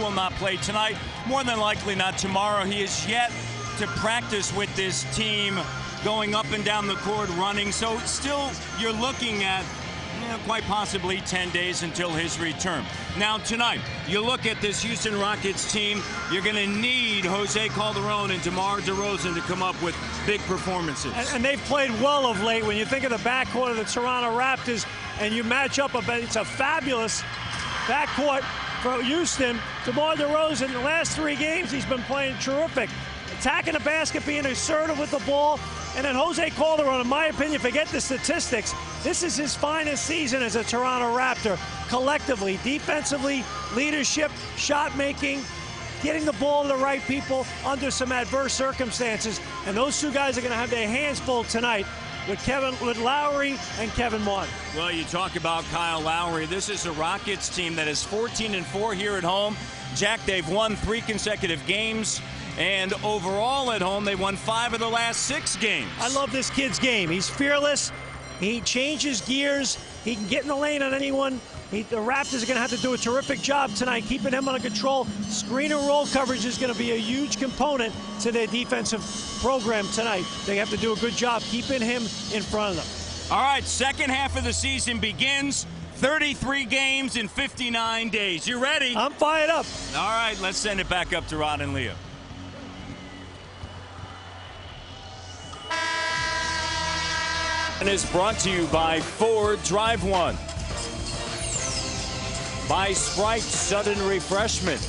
will not play tonight, more than likely not tomorrow. He is yet to practice with this team, going up and down the court, running. So still, you're looking at quite possibly 10 days until his return. Now tonight, you look at this Houston Rockets team, you're going to need Jose Calderon and DeMar DeRozan to come up with big performances. And they've played well of late. When you think of the backcourt of the Toronto Raptors and you match up, it's a fabulous backcourt for Houston. DeMar DeRozan, in the last 3 games, he's been playing terrific. Attacking the basket, being assertive with the ball. And then Jose Calderon, in my opinion, forget the statistics, this is his finest season as a Toronto Raptor. Collectively, defensively, leadership, shot making, getting the ball to the right people under some adverse circumstances. And those 2 guys are going to have their hands full tonight with Lowry and Kevin Martin. Well, you talk about Kyle Lowry. This is a Rockets team that is 14-4 here at home. Jack, they've won 3 consecutive games. And overall at home, they won 5 of the last 6 games. I love this kid's game. He's fearless. He changes gears. He can get in the lane on anyone. The Raptors are going to have to do a terrific job tonight, keeping him under control. Screen and roll coverage is going to be a huge component to their defensive program tonight. They have to do a good job keeping him in front of them. All right, second half of the season begins. 33 games in 59 days. You ready? I'm fired up. All right, let's send it back up to Rod and Leo. And is brought to you by Ford Drive One, by Sprite Sudden Refreshment,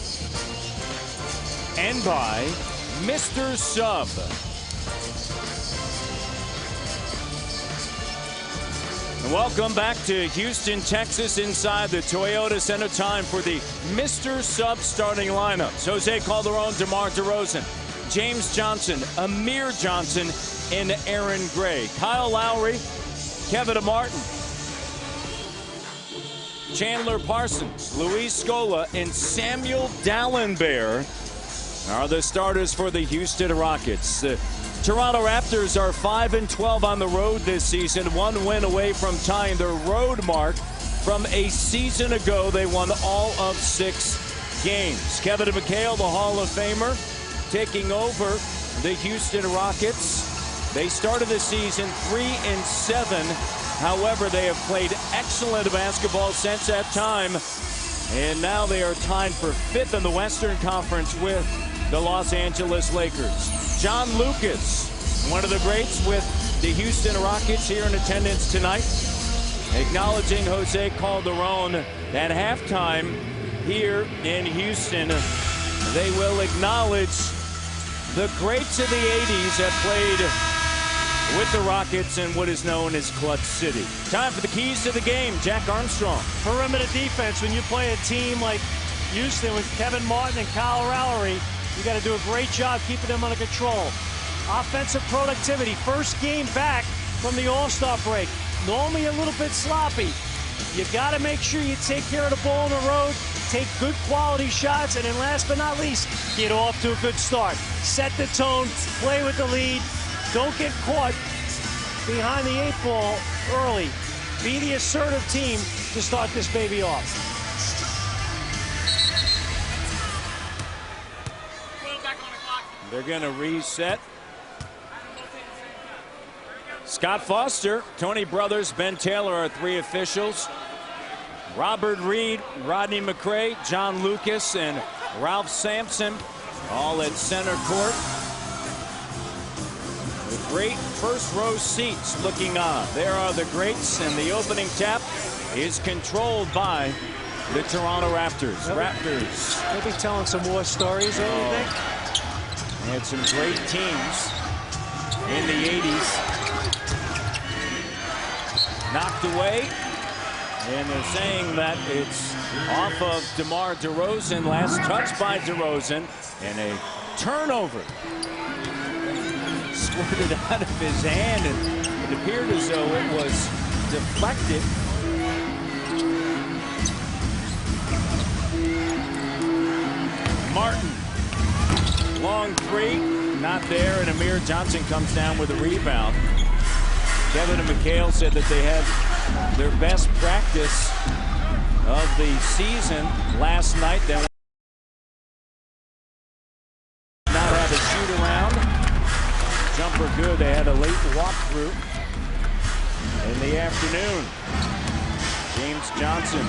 and by Mr. Sub. And welcome back to Houston, Texas, inside the Toyota Center. Time for the Mr. Sub starting lineups. Jose Calderon, DeMar DeRozan, James Johnson, Amir Johnson, and Aaron Gray. Kyle Lowry, Kevin Martin, Chandler Parsons, Luis Scola, and Samuel Dallenberg are the starters for the Houston Rockets. The Toronto Raptors are 5-12 on the road this season, 1 win away from tying their road mark from a season ago. They won all of 6 games. Kevin McHale, the Hall of Famer, taking over the Houston Rockets. They started the season 3-7. However, they have played excellent basketball since that time. And now they are tied for 5th in the Western Conference with the Los Angeles Lakers. John Lucas, one of the greats with the Houston Rockets, here in attendance tonight, acknowledging Jose Calderon at halftime here in Houston. They will acknowledge the greats of the 80s that played with the Rockets in what is known as Clutch City. Time for the keys to the game. Jack Armstrong. Perimeter defense. When you play a team like Houston with Kevin Martin and Kyle Lowry, you got to do a great job keeping them under control. Offensive productivity. First game back from the All-Star break. Normally a little bit sloppy. You got to make sure you take care of the ball on the road, take good quality shots, and then last but not least, get off to a good start. Set the tone, play with the lead. Don't get caught behind the 8 ball early. Be the assertive team to start this baby off. They're going to reset. Scott Foster, Tony Brothers, Ben Taylor are 3 officials. Robert Reed, Rodney McRae, John Lucas, and Ralph Sampson all at center court. With great first row seats looking on. There are the greats, and the opening tap is controlled by the Toronto Raptors. Raptors. They'll be telling some more stories, don't you think? They had some great teams in the 80s. Knocked away, and they're saying that it's off of DeMar DeRozan. Last touch by DeRozan, and a turnover. Squirted out of his hand, and it appeared as though it was deflected. Martin, long 3, not there, and Amir Johnson comes down with a rebound. Kevin and McHale said that they had their best practice of the season last night. Then down for good. They had a late walkthrough in the afternoon. James Johnson.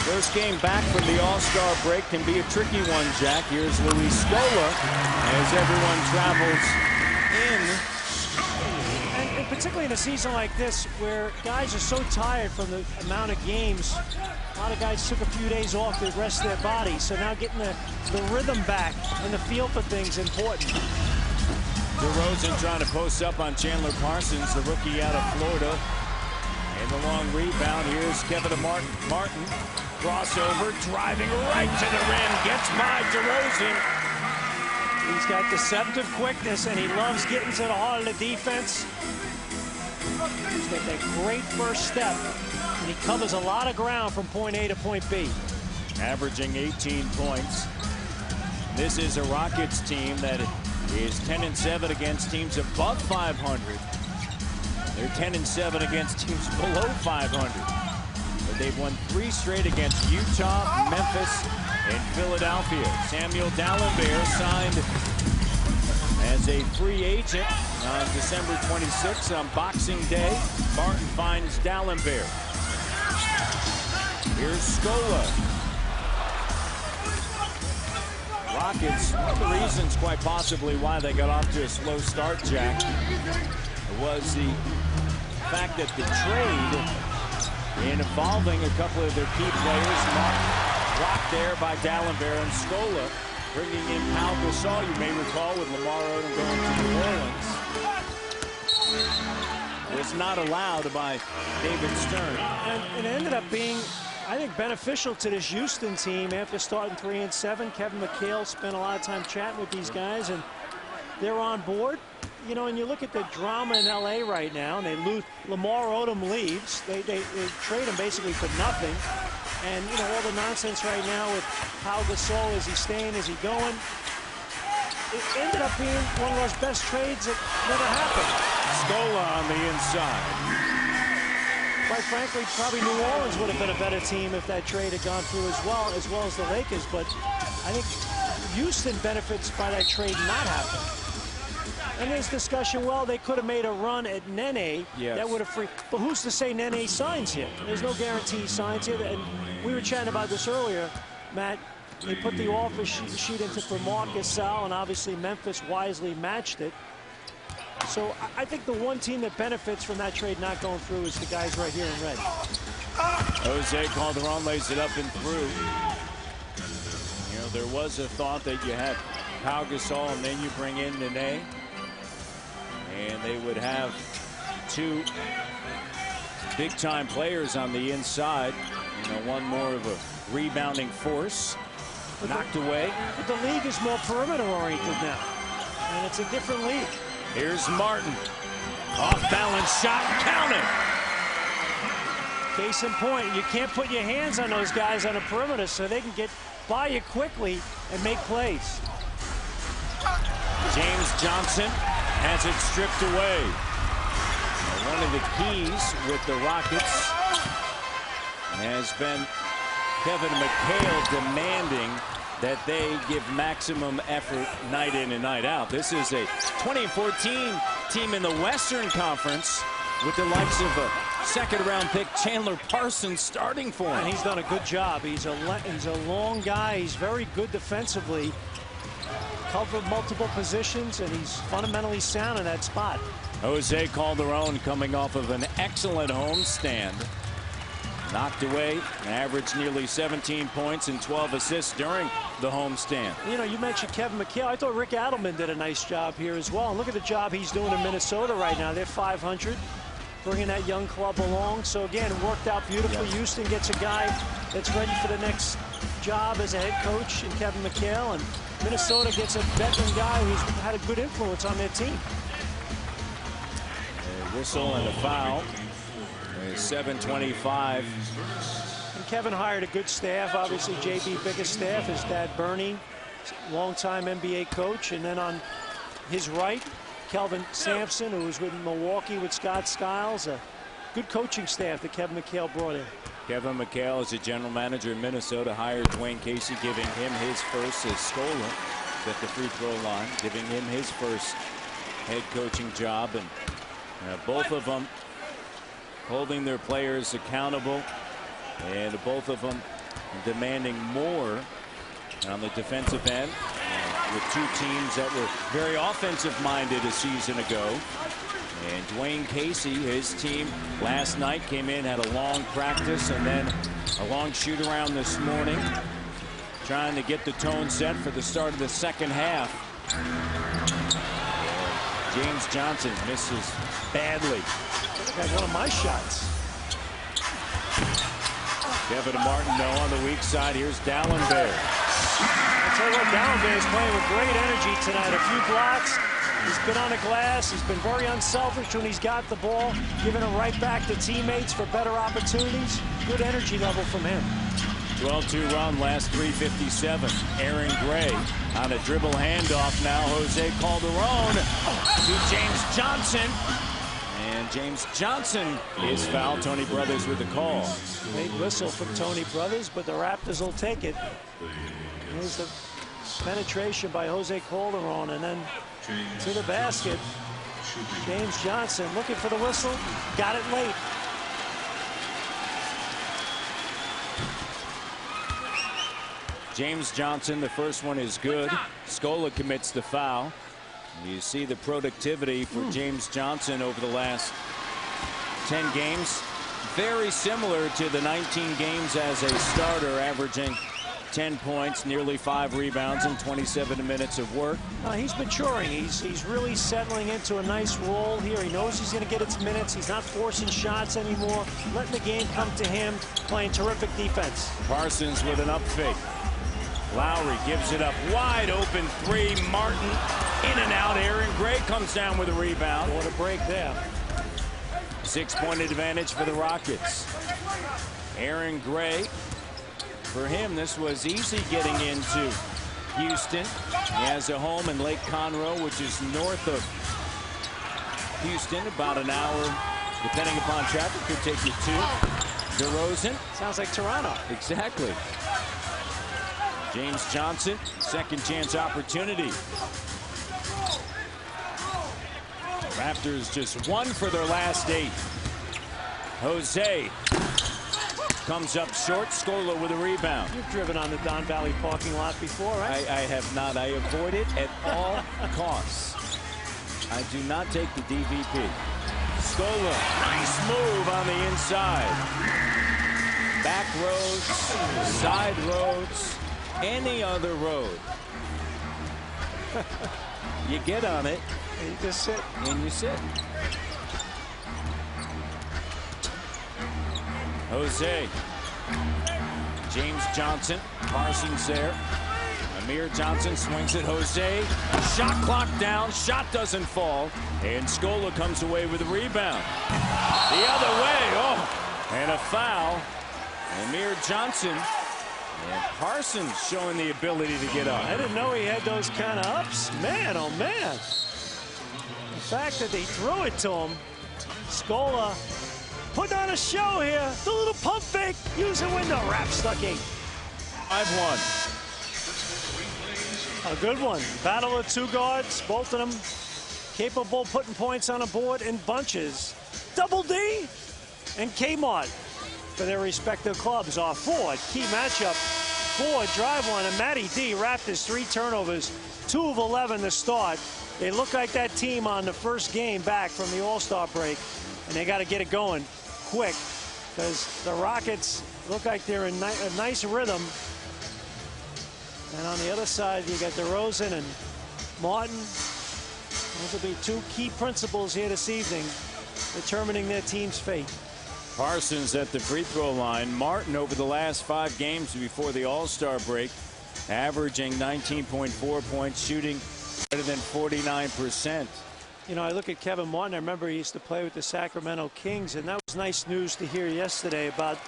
First game back from the All-Star break can be a tricky one, Jack. Here's Luis Scola as everyone travels in. And particularly in a season like this where guys are so tired from the amount of games. A lot of guys took a few days off to rest their bodies. So now getting the rhythm back and the feel for things is important. DeRozan trying to post up on Chandler Parsons, the rookie out of Florida. And the long rebound. Here's Kevin Martin. Crossover, driving right to the rim. Gets by DeRozan. He's got deceptive quickness, and he loves getting to the heart of the defense. He's got that great first step, and he covers a lot of ground from point A to point B. Averaging 18 points. This is a Rockets team that is 10-7 against teams above 500. They're 10-7 against teams below 500. But they've won 3 straight against Utah, Memphis, and Philadelphia. Samuel Dallenberg signed as a free agent on December 26th on Boxing Day. Martin finds Dallenberg. Here's Scola. Rockets, one of the reasons quite possibly why they got off to a slow start, Jack, was the fact that the trade involving a couple of their key players, blocked there by Dallenberg and Scola, bringing in Pau Gasol, you may recall, with Lamar Odom going to New Orleans, was not allowed by David Stern. And it ended up being, I think, beneficial to this Houston team after starting 3-7. Kevin McHale spent a lot of time chatting with these guys, and they're on board. You know, and you look at the drama in L.A. right now, and they lose. Lamar Odom leaves. They trade him basically for nothing. And, you know, all the nonsense right now with Pau Gasol, is he staying, is he going? It ended up being one of those best trades that never happened. Scola on the inside. Quite frankly, probably New Orleans would have been a better team if that trade had gone through as well as the Lakers. But I think Houston benefits by that trade not happening. And there's discussion, well, they could have made a run at Nene. Yes. That would have free. But who's to say Nene signs here? There's no guarantee he signs here. And we were chatting about this earlier, Matt. They put the offer sheet into for Marc Gasol, and obviously Memphis wisely matched it. So I think the one team that benefits from that trade not going through is the guys right here in red. Jose Calderon lays it up and through. You know, there was a thought that you had Pau Gasol and then you bring in Nene, and they would have 2 big-time players on the inside. You know, one more of a rebounding force. Knocked away. But the league is more perimeter-oriented now, and it's a different league. Here's Martin. Off-balance shot, count it. Case in point, you can't put your hands on those guys on the perimeter so they can get by you quickly and make plays. James Johnson has it stripped away. One of the keys with the Rockets has been Kevin McHale demanding that they give maximum effort night in and night out. This is a 2014 team in the Western Conference with the likes of a second-round pick Chandler Parsons starting for him. And he's done a good job. He's a long guy. He's very good defensively. Covered multiple positions, and he's fundamentally sound in that spot. Jose Calderon coming off of an excellent homestand. Knocked away, averaged nearly 17 points and 12 assists during the homestand. You know, you mentioned Kevin McHale. I thought Rick Adelman did a nice job here as well. And look at the job he's doing in Minnesota right now. They're 500, bringing that young club along. So, again, it worked out beautifully. Yep. Houston gets a guy that's ready for the next job as a head coach in Kevin McHale. And Minnesota gets a veteran guy who's had a good influence on their team. A whistle and a foul. 7:25. And Kevin hired a good staff. Obviously, JB biggest staff. His dad, Bernie, longtime NBA coach. And then on his right, Kelvin Sampson, who was with Milwaukee with Scott Skiles. A good coaching staff that Kevin McHale brought in. Kevin McHale is a general manager in Minnesota. Hired Dwayne Casey, giving him his first as Scola at the free throw line, giving him his first head coaching job, and both of them holding their players accountable, and both of them demanding more on the defensive end, with two teams that were very offensive-minded a season ago. And Dwayne Casey, his team last night came in, had a long practice and then a long shoot around this morning, trying to get the tone set for the start of the second half. James Johnson misses badly. Got one of my shots. Kevin Martin, though, on the weak side. Here's Dallenberg. I'll tell you what, Dallenberg is playing with great energy tonight. A few blocks. He's been on the glass. He's been very unselfish when he's got the ball, giving it right back to teammates for better opportunities. Good energy level from him. 12-2 run, last 3:57. Aaron Gray on a dribble handoff now. Jose Calderon to James Johnson. And James Johnson is fouled. Tony Brothers with the call. Big whistle from Tony Brothers, but the Raptors will take it. Here's the penetration by Jose Calderon, and then to the basket. James Johnson looking for the whistle. Got it late. James Johnson, the first one is good. Scola commits the foul. You see the productivity for James Johnson over the last 10 games. Very similar to the 19 games as a starter, averaging 10 points, nearly 5 rebounds, and 27 minutes of work. He's maturing. He's really settling into a nice role here. He knows he's going to get its minutes. He's not forcing shots anymore, letting the game come to him, playing terrific defense. Parsons with an up fake. Lowry gives it up. Wide open three. Martin in and out. Aaron Gray comes down with a rebound. What a break there. 6-point advantage for the Rockets. Aaron Gray, for him, this was easy getting into Houston. He has a home in Lake Conroe, which is north of Houston, about an hour, depending upon traffic, could take you to DeRozan. Sounds like Toronto. Exactly. James Johnson, second chance opportunity. Raptors just 1 for their last 8. Jose comes up short. Scola with a rebound. You've driven on the Don Valley parking lot before, right? I have not. I avoid it at all costs. I do not take the DVP. Scola, nice move on the inside. Back roads, side roads, any other road. You get on it. And you just sit. And you sit. Jose. James Johnson. Parsons there. Amir Johnson swings it. Jose. Shot clock down. Shot doesn't fall. And Scola comes away with a rebound. The other way. Oh, and a foul. Amir Johnson. And Parsons showing the ability to get up. I didn't know he had those kind of ups. Man, oh man. The fact that they threw it to him. Scola putting on a show here. The little pump fake. Use the window. Rap stuck 8. 5-1. A good one. Battle of 2 guards. Both of them capable of putting points on a board in bunches. Double D and Kmart for their respective clubs are forward. Key matchup. Forward drive one, and Matty D. Raptors 3 turnovers. 2 of 11 to start. They look like that team on the first game back from the All-Star break, and they got to get it going quick because the Rockets look like they're in a nice rhythm. And on the other side, you got DeRozan and Martin. Those will be 2 key principles here this evening, determining their team's fate. Parsons at the free throw line. Martin over the last 5 games before the All-Star break, averaging 19.4 points, shooting better than 49%. You know, I look at Kevin Martin. I remember he used to play with the Sacramento Kings, and that was nice news to hear yesterday about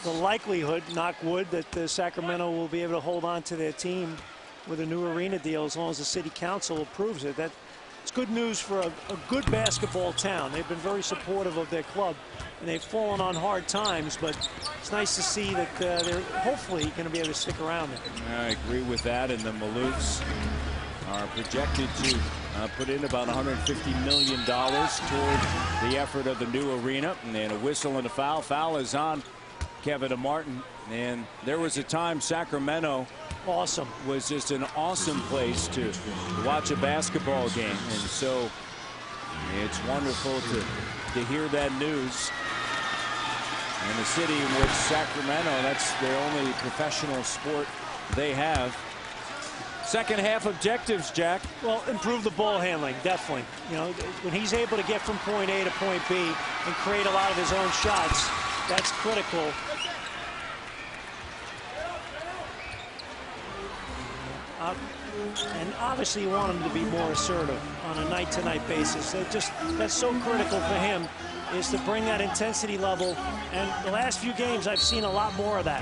the likelihood, knock wood, that the Sacramento will be able to hold on to their team with a new arena deal as long as the city council approves it. It's good news for a good basketball town. They've been very supportive of their club, and they've fallen on hard times, but it's nice to see that they're hopefully going to be able to stick around there. I agree with that. And the Maloofs are projected to put in about $150 million toward the effort of the new arena. And then a whistle and a foul. Foul is on Kevin Martin. And there was a time Sacramento was just an awesome place to watch a basketball game. And so it's wonderful to hear that news. And the city in which Sacramento, that's their only professional sport they have. Second half objectives, Jack. Well, improve the ball handling, definitely. You know, when he's able to get from point A to point B and create a lot of his own shots, that's critical. And obviously you want him to be more assertive on a night-to-night basis. That's so critical for him, is to bring that intensity level. And the last few games, I've seen a lot more of that.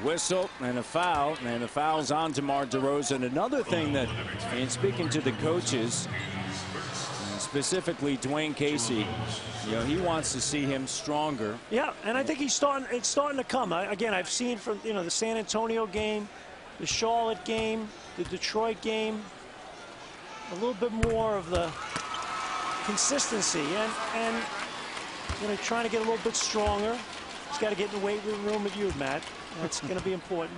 Whistle and a foul, and the foul's on DeMar DeRozan. Another thing that, in speaking to the coaches, specifically Dwayne Casey, you know, he wants to see him stronger. Yeah, and I think it's starting to come. Again, I've seen from, you know, the San Antonio game, the Charlotte game, the Detroit game, a little bit more of the consistency and you know, trying to get a little bit stronger. He's got to get in the weight room with you, Matt. That's going to be important.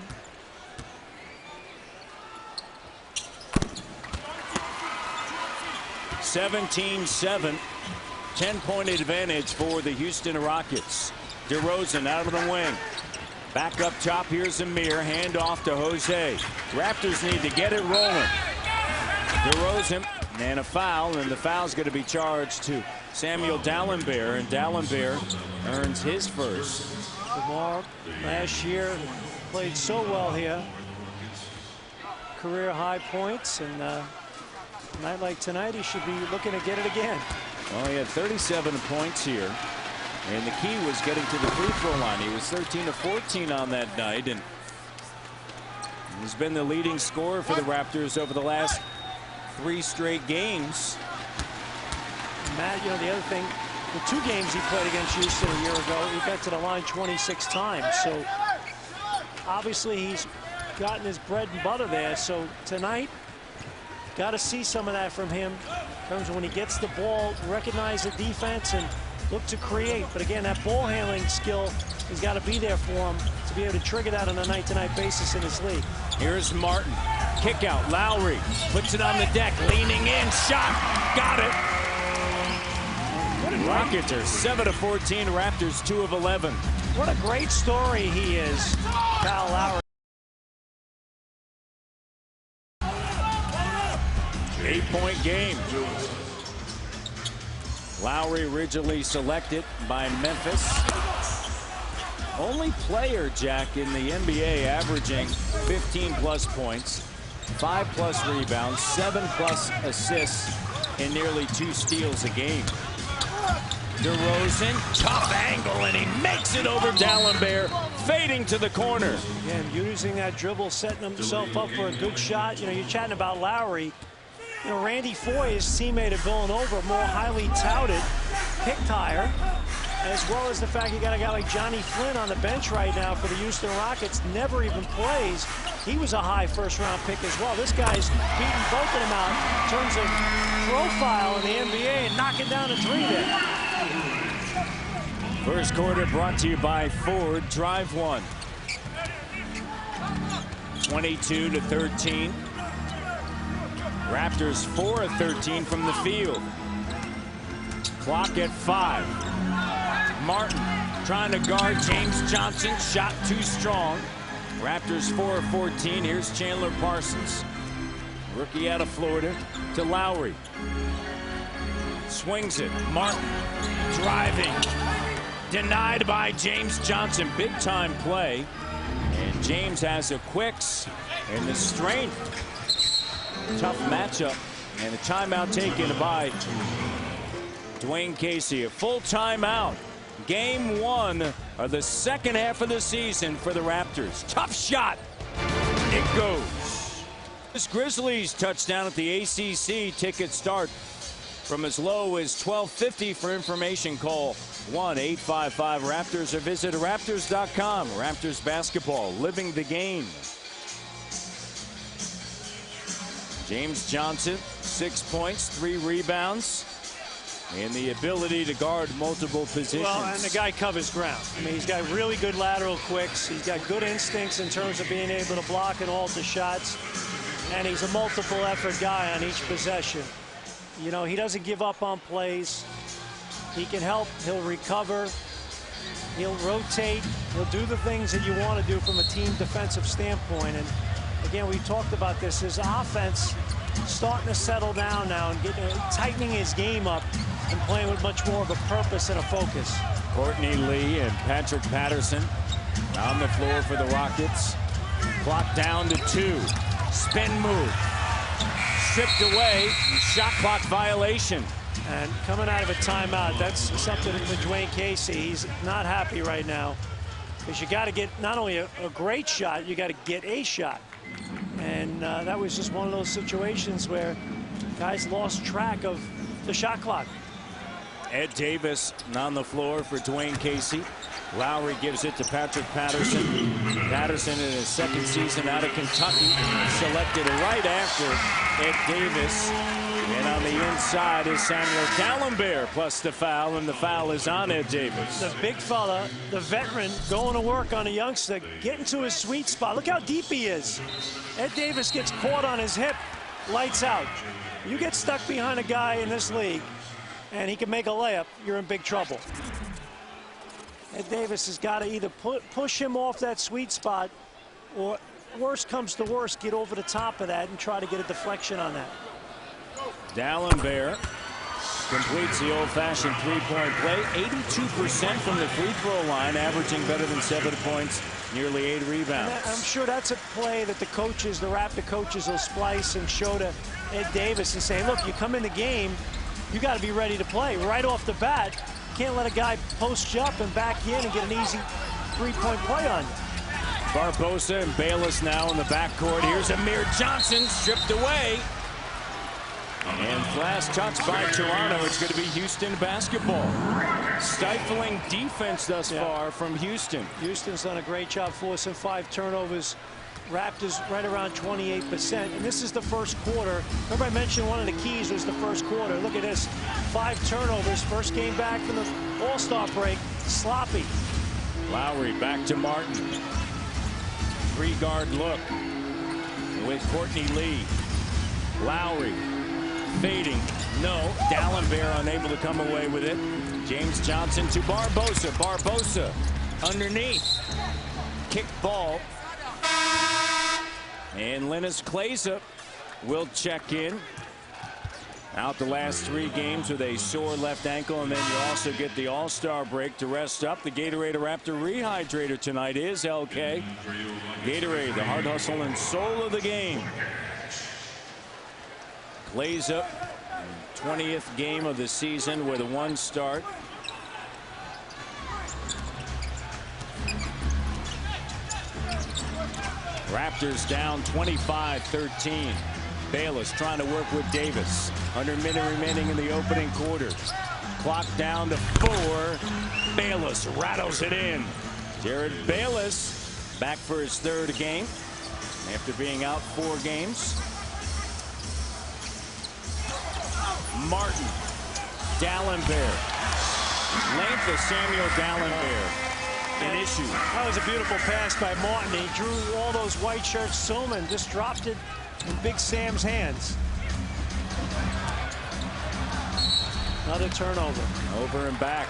(17-7), 10-point advantage for the Houston Rockets. DeRozan out of the wing. Back up top, here's Amir. Hand off to Jose. Raptors need to get it rolling. DeRozan and a foul, and the foul's going to be charged to Samuel Dallenberg, and Dallenberg earns his first. DeMar last year played so well here. Career high points, and a night like tonight he should be looking to get it again. Well, he had 37 points here, and the key was getting to the free throw line. He was 13 of 14 on that night, and he's been the leading scorer for the Raptors over the last 3 straight games. Matt, you know, the other thing, the 2 games he played against Houston a year ago, he got to the line 26 times. So obviously he's gotten his bread and butter there. So tonight, got to see some of that from him in terms of when he gets the ball, recognize the defense and look to create. But again, that ball handling skill has got to be there for him to be able to trigger that on a night-to-night basis in this league. Here's Martin. Kick out. Lowry puts it on the deck, leaning in. Shot. Got it. Rockets are 7 of 14. Raptors 2 of 11. What a great story he is, Kyle Lowry. 8-point game. Lowry originally selected by Memphis. Only player, Jack, in the NBA averaging 15+ points, 5+ rebounds, 7+ assists, and nearly 2 steals a game. DeRozan, tough angle, and he makes it over Dallenberg, fading to the corner. Again, using that dribble, setting himself up for a good shot. You know, you're chatting about Lowry. You know, Randy Foye, his teammate at Villanova, more highly touted, picked higher, as well as the fact you got a guy like Johnny Flynn on the bench right now for the Houston Rockets, never even plays. He was a high first-round pick as well. This guy's beating both of them out in terms of profile in the NBA and knocking down a 3 there. First quarter brought to you by Ford. Drive one. 22-13. Raptors 4 of 13 from the field. Clock at 5. Martin trying to guard James Johnson. Shot too strong. Raptors 4 of 14. Here's Chandler Parsons, rookie out of Florida, to Lowry. Swings it. Martin driving. Denied by James Johnson. Big time play. And James has the quicks and the strength. Tough matchup. And a timeout taken by Dwayne Casey. A full timeout. Game 1 of the second half of the season for the Raptors. Tough shot. It goes. This Grizzlies touchdown at the ACC. Tickets start from as low as $12.50. For information, call 1-855-RAPTORS or visit Raptors.com. Raptors basketball, living the game. James Johnson, 6 points, 3 rebounds, and the ability to guard multiple positions. Well, and the guy covers ground. I mean, he's got really good lateral quicks. He's got good instincts in terms of being able to block and alter shots. And he's a multiple effort guy on each possession. You know, he doesn't give up on plays. He can help. He'll recover. He'll rotate. He'll do the things that you want to do from a team defensive standpoint. And again, we talked about this. His offense starting to settle down now and tightening his game up and playing with much more of a purpose and a focus. Courtney Lee and Patrick Patterson on the floor for the Rockets. Clock down to 2. Spin move. Stripped away. Shot clock violation. And coming out of a timeout, that's something with Dwayne Casey. He's not happy right now because you got to get not only a great shot, you got to get a shot. And that was just one of those situations where guys lost track of the shot clock. Ed Davis on the floor for Dwayne Casey. Lowry gives it to Patrick Patterson. Patterson in his second season out of Kentucky, selected right after Ed Davis. And on the inside is Samuel Dalembert plus the foul, and the foul is on Ed Davis. The big fella, the veteran, going to work on a youngster, getting to his sweet spot. Look how deep he is. Ed Davis gets caught on his hip, lights out. You get stuck behind a guy in this league, and he can make a layup, you're in big trouble. Ed Davis has got to either push him off that sweet spot, or worst comes to worst, get over the top of that and try to get a deflection on that. Dalembert completes the old-fashioned three-point play. 82% from the free throw line, averaging better than 7 points, nearly 8 rebounds. I'm sure that's a play that the coaches, the Raptor coaches, will splice and show to Ed Davis and say, look, you come in the game, you got to be ready to play right off the bat. Can't let a guy post you up and back you in and get an easy three-point play on you. Barbosa and Bayless now in the backcourt. Here's Amir Johnson stripped away. And last touch by Toronto. It's going to be Houston basketball. Stifling defense thus far from Houston. Houston's done a great job forcing 5 turnovers. Raptors right around 28%. And this is the first quarter. Remember I mentioned one of the keys was the first quarter. Look at this. 5 turnovers. First game back from the All-Star break. Sloppy. Lowry back to Martin. 3-guard look with Courtney Lee. Lowry fading. No. Dalembert unable to come away with it. James Johnson to Barbosa. Barbosa underneath. Kick ball. And Linus Kleza will check in. Out the last 3 games with a sore left ankle, and then you also get the All-Star break to rest up. The Gatorade Raptor Rehydrator tonight is LK. Gatorade, the heart, hustle, and soul of the game. Kleza, 20th game of the season with a 1 start. Raptors down 25-13. Bayless trying to work with Davis. Under a minute remaining in the opening quarter. Clock down to 4. Bayless rattles it in. Jared Bayless back for his 3rd game after being out 4 games. Martin. Dalembert. Length of Samuel Dalembert. An issue. That was a beautiful pass by Martin. He drew all those white shirts to him and just dropped it in Big Sam's hands. Another turnover. Over and back.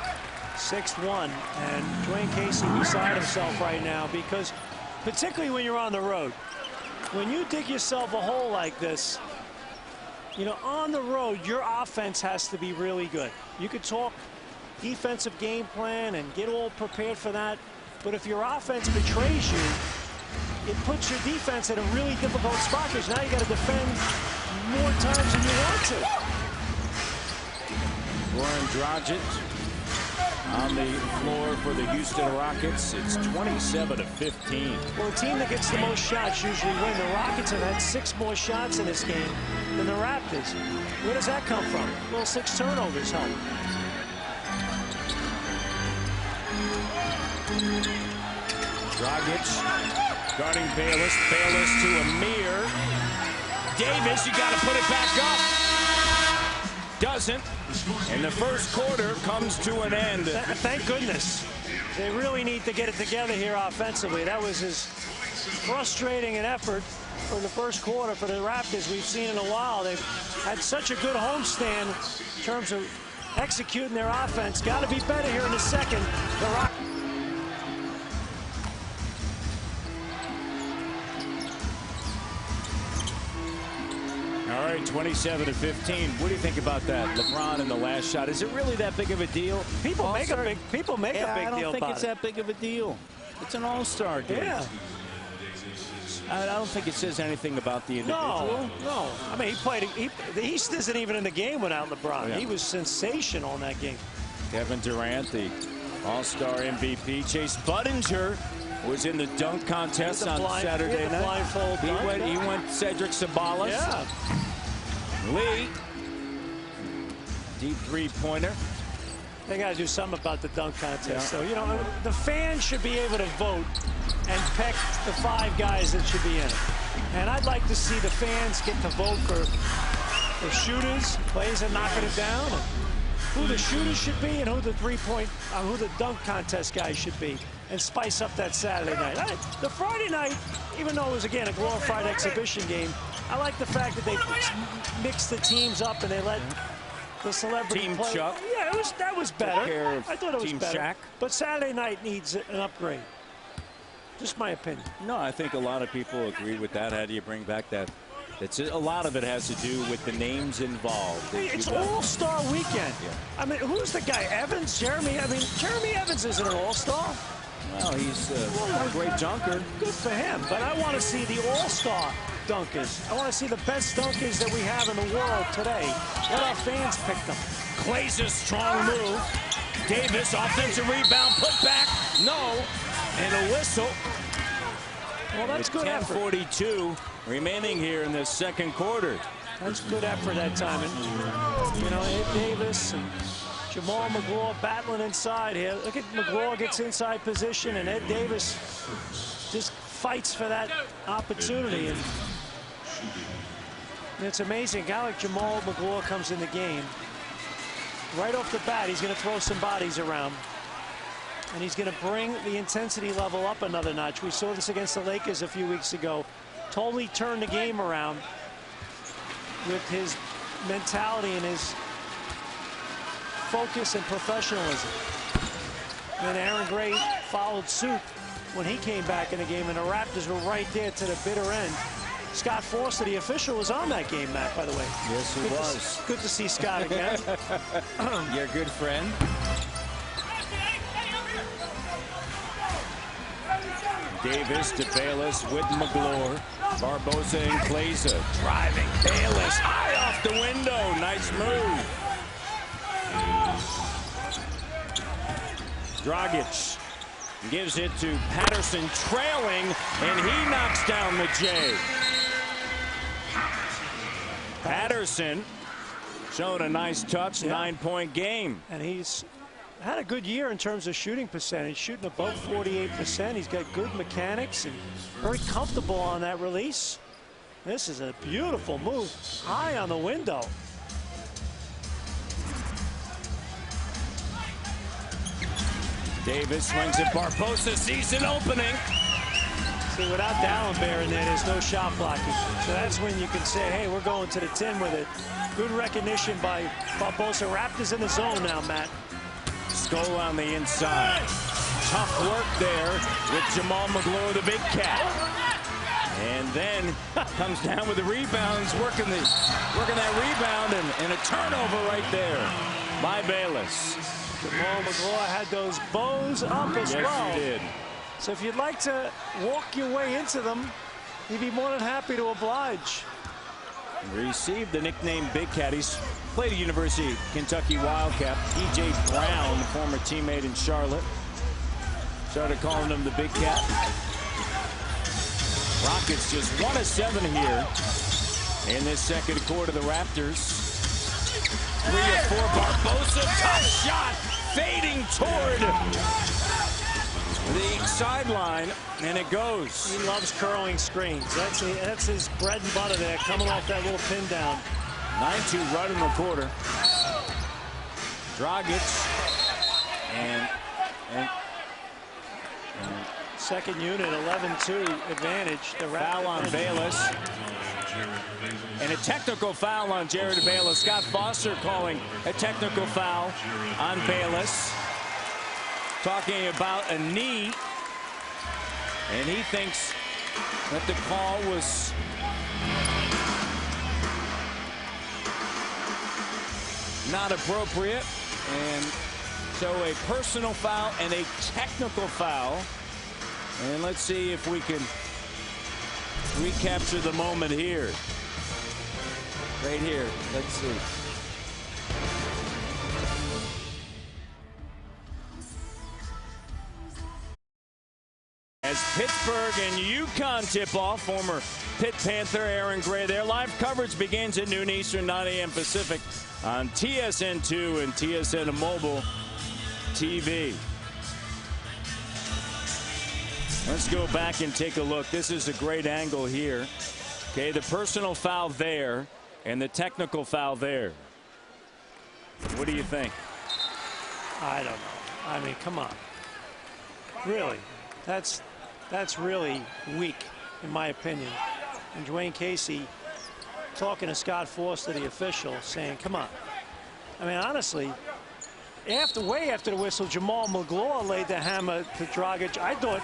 6-1. And Dwayne Casey beside himself right now, because particularly when you're on the road, when you dig yourself a hole like this, you know, on the road, your offense has to be really good. You could talk defensive game plan and get all prepared for that, but if your offense betrays you, it puts your defense in a really difficult spot, because now you got to defend more times than you want to. Goran Dragic on the floor for the Houston Rockets. It's 27-15. Well, the team that gets the most shots usually win. The Rockets have had 6 more shots in this game than the Raptors. Where does that come from? Well, 6 turnovers help. Dragic guarding Bayless. Bayless to Amir. Davis, you got to put it back up. Doesn't. And the first quarter comes to an end. Thank goodness. They really need to get it together here offensively. That was as frustrating an effort for the first quarter for the Raptors we've seen in a while. They've had such a good homestand in terms of executing their offense. Got to be better here in the second. The Rock. All right, 27-15. What do you think about that? LeBron in the last shot. Is it really that big of a deal? People make a big deal about it. I don't think it's that big of a deal. It's an all-star game. Yeah. I don't think it says anything about the individual. No. I mean, the East isn't even in the game without LeBron. Yeah. He was sensational in that game. Kevin Durant, the all-star MVP. Chase Budinger was in the dunk contest on Saturday night. Blindfold dunk. He went Cedric Sabalas. Yeah. Lee, deep three-pointer. They got to do something about the dunk contest. So, you know, the fans should be able to vote and pick the 5 guys that should be in it. And I'd like to see the fans get to vote for shooters, plays and knocking it down, and who the shooters should be and who the who the dunk contest guys should be, and spice up that Saturday night. The Friday night, even though it was, again, a glorified exhibition game, I like the fact that they mixed the teams up and they let the celebrity Team play. Chuck. Yeah, that was better. I thought it was Team better. Shaq. But Saturday night needs an upgrade. Just my opinion. No, I think a lot of people agree with that. How do you bring back that? A lot of it has to do with the names involved. Hey, it's All-Star Weekend. Yeah. I mean, who's the guy? Evans? Jeremy? I mean, Jeremy Evans isn't an All-Star. Well, he's a great dunker. Good for him. But I want to see the All-Star dunkers. I want to see the best dunkers that we have in the world today. Let our fans pick them. Clay's a strong move. Davis, offensive rebound, put back. No. And a whistle. Well, that's good effort. 10:42 remaining here in the second quarter. That's good effort that time. And, you know, Ed Davis and Jamal McGraw battling inside here. Look at McGraw gets inside position, and Ed Davis just fights for that opportunity. And it's amazing. A guy like Jamal McGraw comes in the game. Right off the bat, he's going to throw some bodies around. And he's going to bring the intensity level up another notch. We saw this against the Lakers a few weeks ago. Totally turned the game around with his mentality and his focus and professionalism. And Aaron Gray followed suit when he came back in the game, and the Raptors were right there to the bitter end. Scott Foster, the official, was on that game, Matt, by the way. Yes, he was. Good to see Scott again. Your good friend. Davis to Bayless with McGlure. Barbosa and Kleza driving. Bayless high off the window. Nice move. Dragic gives it to Patterson trailing, and he knocks down the J. Patterson showed a nice touch, 9-point game. And he's had a good year in terms of shooting percentage, shooting above 48%. He's got good mechanics and very comfortable on that release. This is a beautiful move, high on the window. Davis swings at Barbosa, sees an opening. See, without Dallenberg in there, there's no shot blocking. So that's when you can say, hey, we're going to the tin with it. Good recognition by Barbosa. Raptors in the zone now, Matt. Scola on the inside. Tough work there with Jamal McGlure, the big cat. And then comes down with the rebounds, working that rebound, and a turnover right there by Bayless. Jamal McGraw had those bows up as well. Yes, he did. So if you'd like to walk your way into them, he'd be more than happy to oblige. Received the nickname Big Cat. He's played at University of Kentucky Wildcat. P.J. Brown, former teammate in Charlotte, started calling him the Big Cat. Rockets just 1 of 7 here in this second quarter. The Raptors 3 of 4. Barbosa, tough shot, fading toward the sideline, and it goes. He loves curling screens. That's his bread and butter there, coming off that little pin down. 9-2 run in the quarter. Dragic and second unit, 11-2 advantage. The foul on Bayless. And a technical foul on Jared Bayless. Scott Foster calling a technical foul on Bayless. Talking about a knee. And he thinks that the call was not appropriate. And so a personal foul and a technical foul. And let's see if we can recapture the moment here. Right here. Let's see. As Pittsburgh and UConn tip off, former Pitt Panther Aaron Gray. Their live coverage begins at noon Eastern, 9 a.m. Pacific on TSN2 and TSN Mobile TV. Let's go back and take a look. This is a great angle here. Okay, the personal foul there and the technical foul there. What do you think? I don't know. I mean, come on. Really, that's really weak, in my opinion. And Dwayne Casey talking to Scott Foster, the official, saying, come on. I mean, honestly, way after the whistle, Jamal Magloire laid the hammer to Dragic. I thought,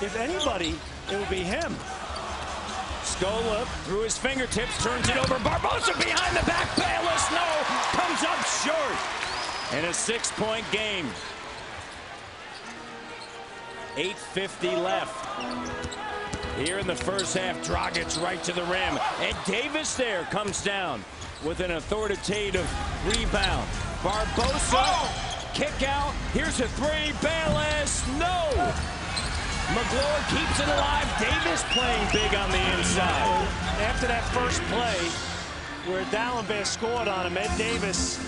if anybody, it would be him. Scola through his fingertips, turns it over. Barbosa behind the back. Bayless, no, comes up short. And a 6-point game. 8:50 left. Here in the first half, Dragic right to the rim. And Davis there comes down with an authoritative rebound. Barbosa, kick out. Here's a three. Bayless, no. Magloire keeps it alive. Davis playing big on the inside. After that first play where Dallenberg scored on him, Ed Davis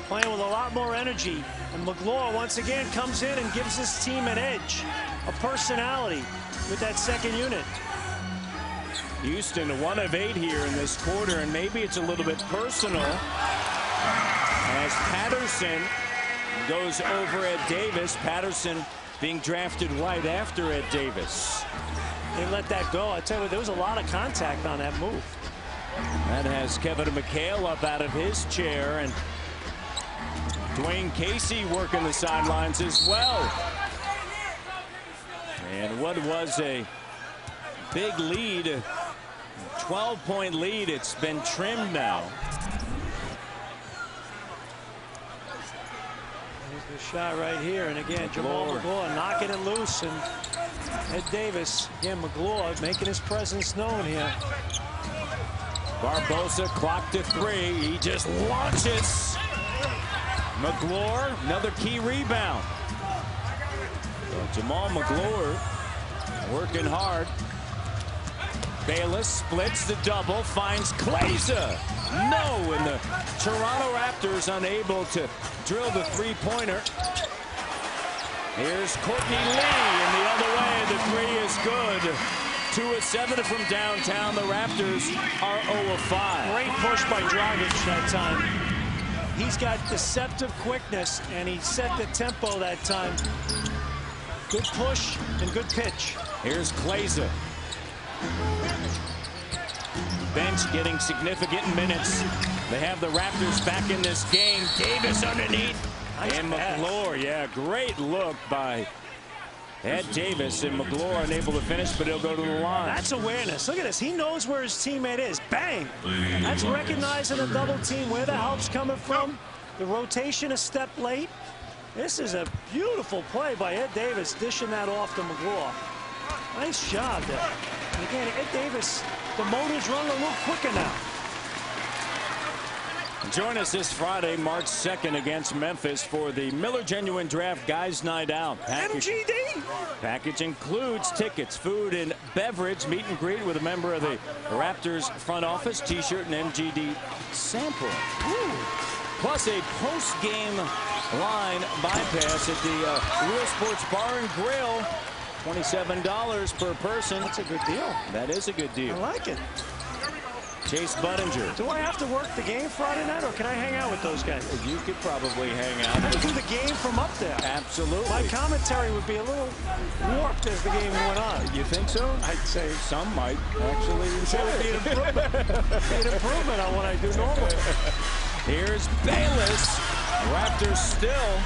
playing with a lot more energy. And Magloire once again comes in and gives his team an edge, a personality with that second unit. Houston 1 of 8 here in this quarter, and maybe it's a little bit personal as Patterson goes over Ed Davis. Patterson being drafted right after Ed Davis. They let that go. I tell you, there was a lot of contact on that move. That has Kevin McHale up out of his chair, and Dwayne Casey working the sidelines as well. And what was a big lead, 12-point lead, it's been trimmed now. Here's the shot right here, and again, Jamal Magloire knocking it loose, and Ed Davis, again, Magloire making his presence known here. Barbosa clocked to 3. He just launches. Magloire, another key rebound. So Jamal Magloire working hard. Bayless splits the double, finds Klaiza. No, and the Toronto Raptors unable to drill the three-pointer. Here's Courtney Lee, and the other way, the three is good. 2 of 7 from downtown. The Raptors are 0 of 5. Great push by Dragic that time. He's got deceptive quickness, and he set the tempo that time. Good push and good pitch. Here's Klaiza. Bench getting significant minutes. They have the Raptors back in this game. Davis underneath. Nice and Magloire, yeah, great look by Ed Davis, and Magloire unable to finish, but he'll go to the line. That's awareness. Look at this. He knows where his teammate is. Bang! That's recognizing a double team, where the help's coming from. The rotation a step late. This is a beautiful play by Ed Davis, dishing that off to Magloire. Nice job there. And again, Ed Davis, the motor's running a little quicker now. Join us this Friday, March 2nd, against Memphis for the Miller Genuine Draft Guys Night Out. MGD! Package includes tickets, food, and beverage, meet and greet with a member of the Raptors front office, T-shirt, and MGD sample. Ooh. Plus a post-game line bypass at the Real Sports Bar and Grill. $27 per person. That's a good deal. That is a good deal. I like it. Chase Budinger. Do I have to work the game Friday night, or can I hang out with those guys? You could probably hang out. I could do the game from up there. Absolutely. My commentary would be a little warped as the game went on. You think so? I'd say some might actually. It would be an improvement. Be an improvement on what I do normally. Here's Bayless. Raptors still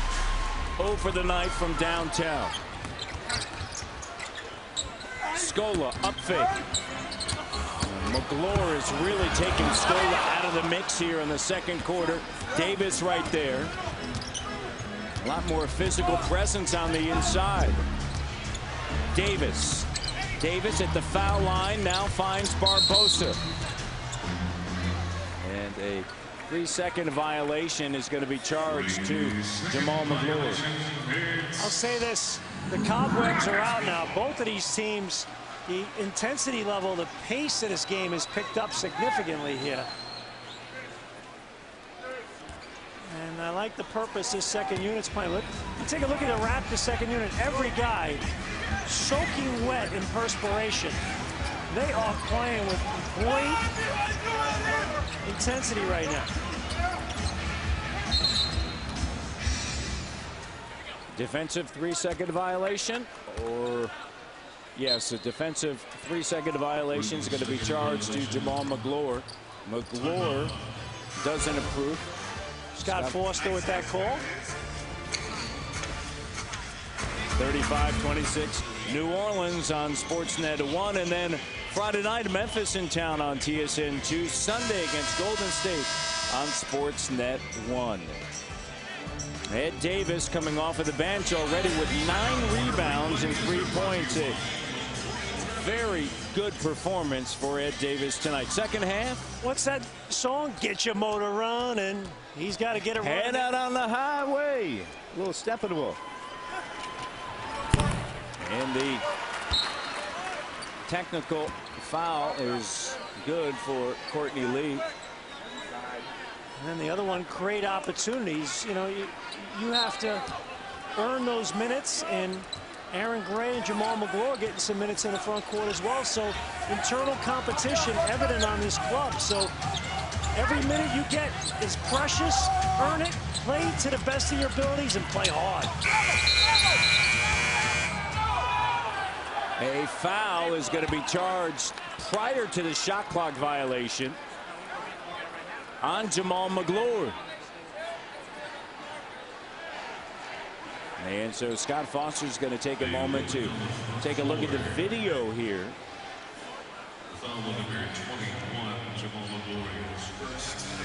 0 for the night from downtown. Scola up fake. McGlure is really taking Scola out of the mix here in the second quarter. Davis right there. A lot more physical presence on the inside. Davis. Davis at the foul line now finds Barbosa. And a 3-second violation is going to be charged to Jamal McGlure. I'll say this. The cobwebs are out now. Both of these teams, the intensity level, the pace of this game has picked up significantly here. And I like the purpose this second unit's playing. Look, take a look at the Raptors second unit. Every guy soaking wet in perspiration. They are playing with great intensity right now. Defensive 3-second violation, or yes, a defensive 3-second violation is going to be charged to Jamal McGlure. McGlure doesn't approve. Scott Foster with that call. 35-26 New Orleans on Sportsnet 1, and then Friday night Memphis in town on TSN 2. Sunday against Golden State on Sportsnet 1. Ed Davis coming off of the bench already with 9 rebounds and 3 points. A very good performance for Ed Davis tonight. Second half. What's that song? Get your motor running. He's got to get it running. Head out on the highway. A little Steppenwolf. And the technical foul is good for Courtney Lee. And then the other one, create opportunities. You know, you have to earn those minutes, and Aaron Gray and Jamal McGlure getting some minutes in the front court as well. So internal competition evident on this club. So every minute you get is precious. Earn it, play to the best of your abilities, and play hard. A foul is going to be charged prior to the shot clock violation on Jamal McGlure. And so Scott Foster's going to take a moment to take a look at the video here.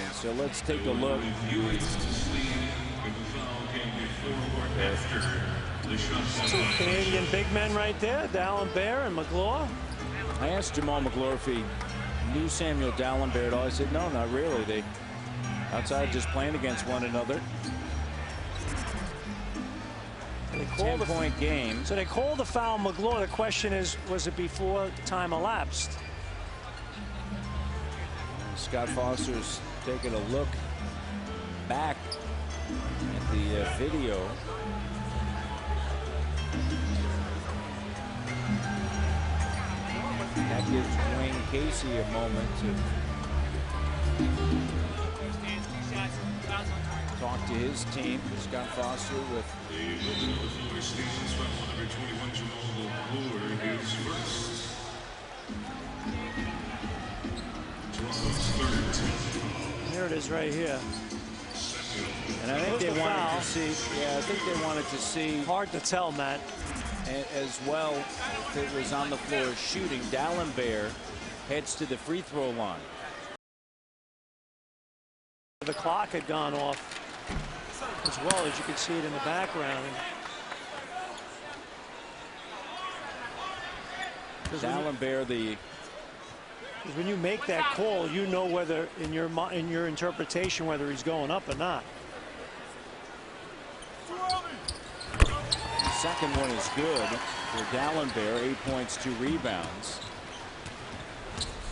And so let's take a look. Two Canadian big men right there, Dalembert and McGlure. I asked Jamal McGlure if he knew Samuel Dalembert at all. I said, no, not really. They outside just playing against one another. They called 10-point game. So they called the foul McGlure. The question is, was it before time elapsed? Scott Foster's taking a look back at the video. That gives Wayne Casey a moment to talk to his team. Scott Foster with There it is right here. And I think they wanted to see, I think they wanted to see. Hard to tell, Matt. As well, if it was on the floor shooting. Dalembert heads to the free throw line. The clock had gone off as well, as you can see it in the background. Dalembert, when you make that call, you know whether in your interpretation whether he's going up or not. The second one is good for Dalembert. 8 points, 2 rebounds.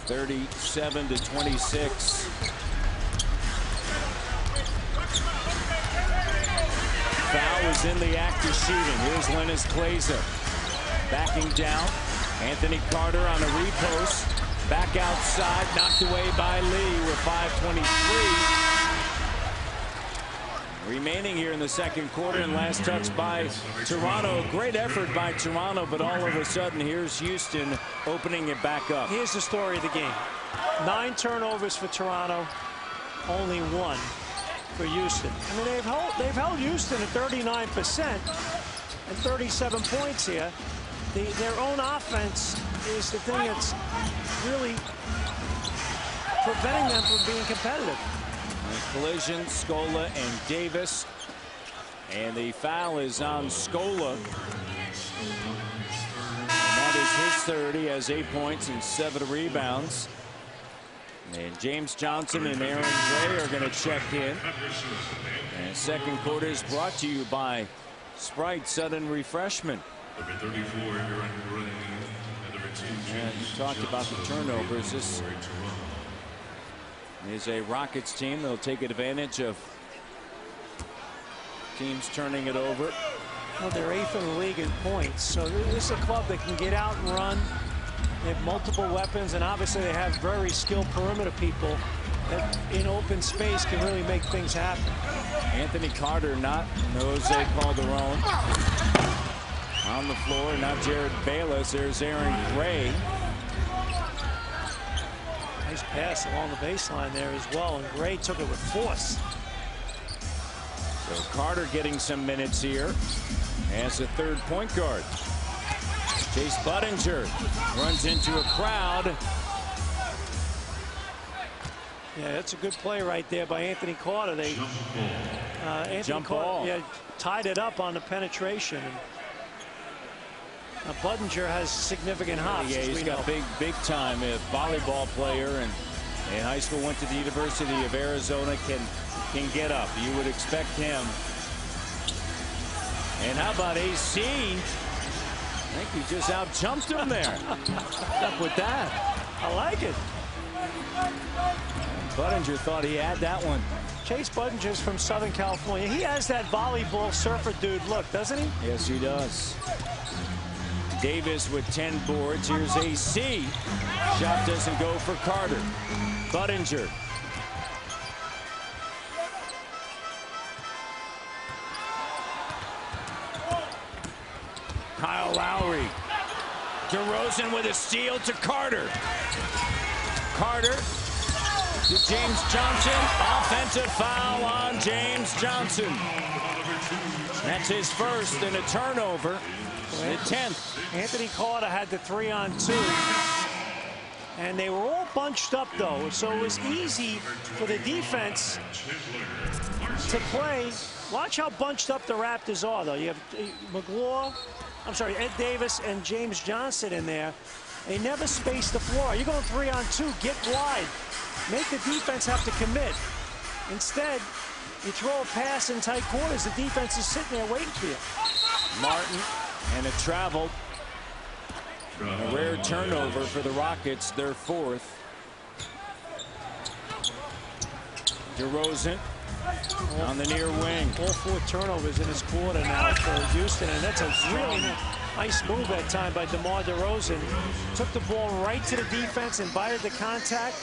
37-26. foul was in the act of shooting. Here's Lennis Kleza backing down. Anthony Carter on a repost. Back outside, knocked away by Lee with 5:23 remaining here in the second quarter, and last touch by Toronto. Great effort by Toronto, but all of a sudden here's Houston opening it back up. Here's the story of the game. 9 turnovers for Toronto, only 1 for Houston. I mean, they've held Houston at 39% and 37 points here. Their own offense is the thing that's really preventing them from being competitive. Collision, Scola and Davis, and the foul is on Scola. And that is his 30. He has 8 points and 7 rebounds. And James Johnson and Aaron Gray are going to check in. And second quarter is brought to you by Sprite Sudden Refreshment. And you talked about the turnovers. This is a Rockets team that'll take advantage of teams turning it over. Well, they're 8th in the league in points, so this is a club that can get out and run. They have multiple weapons, and obviously they have very skilled perimeter people that in open space can really make things happen. Anthony Carter, not Jose Calderon. On the floor, not Jared Bayless. There's Aaron Gray. Nice pass along the baseline there as well, and Gray took it with force. So Carter getting some minutes here as a third point guard. Chase Budinger runs into a crowd. Yeah, that's a good play right there by Anthony Carter. Anthony Carter, yeah, tied it up on the penetration. Budinger has significant hops. Yeah, he's got big time. A volleyball player, and in high school went to the University of Arizona. Can get up. You would expect him. And how about AC? I think he just out jumped him there. What's up with that? I like it. Budinger thought he had that one. Chase Budinger's from Southern California. He has that volleyball surfer dude look, doesn't he? Yes, he does. Davis with 10 boards. Here's AC. Shot doesn't go for Carter. Budinger. Kyle Lowry. DeRozan with a steal to Carter. Carter to James Johnson. Offensive foul on James Johnson. That's his first and a turnover. The 10th. Anthony Carter had the 3-on-2. And they were all bunched up, though, so it was easy for the defense to play. Watch how bunched up the Raptors are, though. You have Ed Davis and James Johnson in there. They never space the floor. You're going 3-on-2, get wide. Make the defense have to commit. Instead, you throw a pass in tight corners. The defense is sitting there waiting for you. Martin and a travel. A rare turnover for the Rockets, their 4th. DeRozan on the near wing. All 4 turnovers in his quarter now for Houston, and that's a really nice move that time by DeMar DeRozan. Took the ball right to the defense, invited the contact.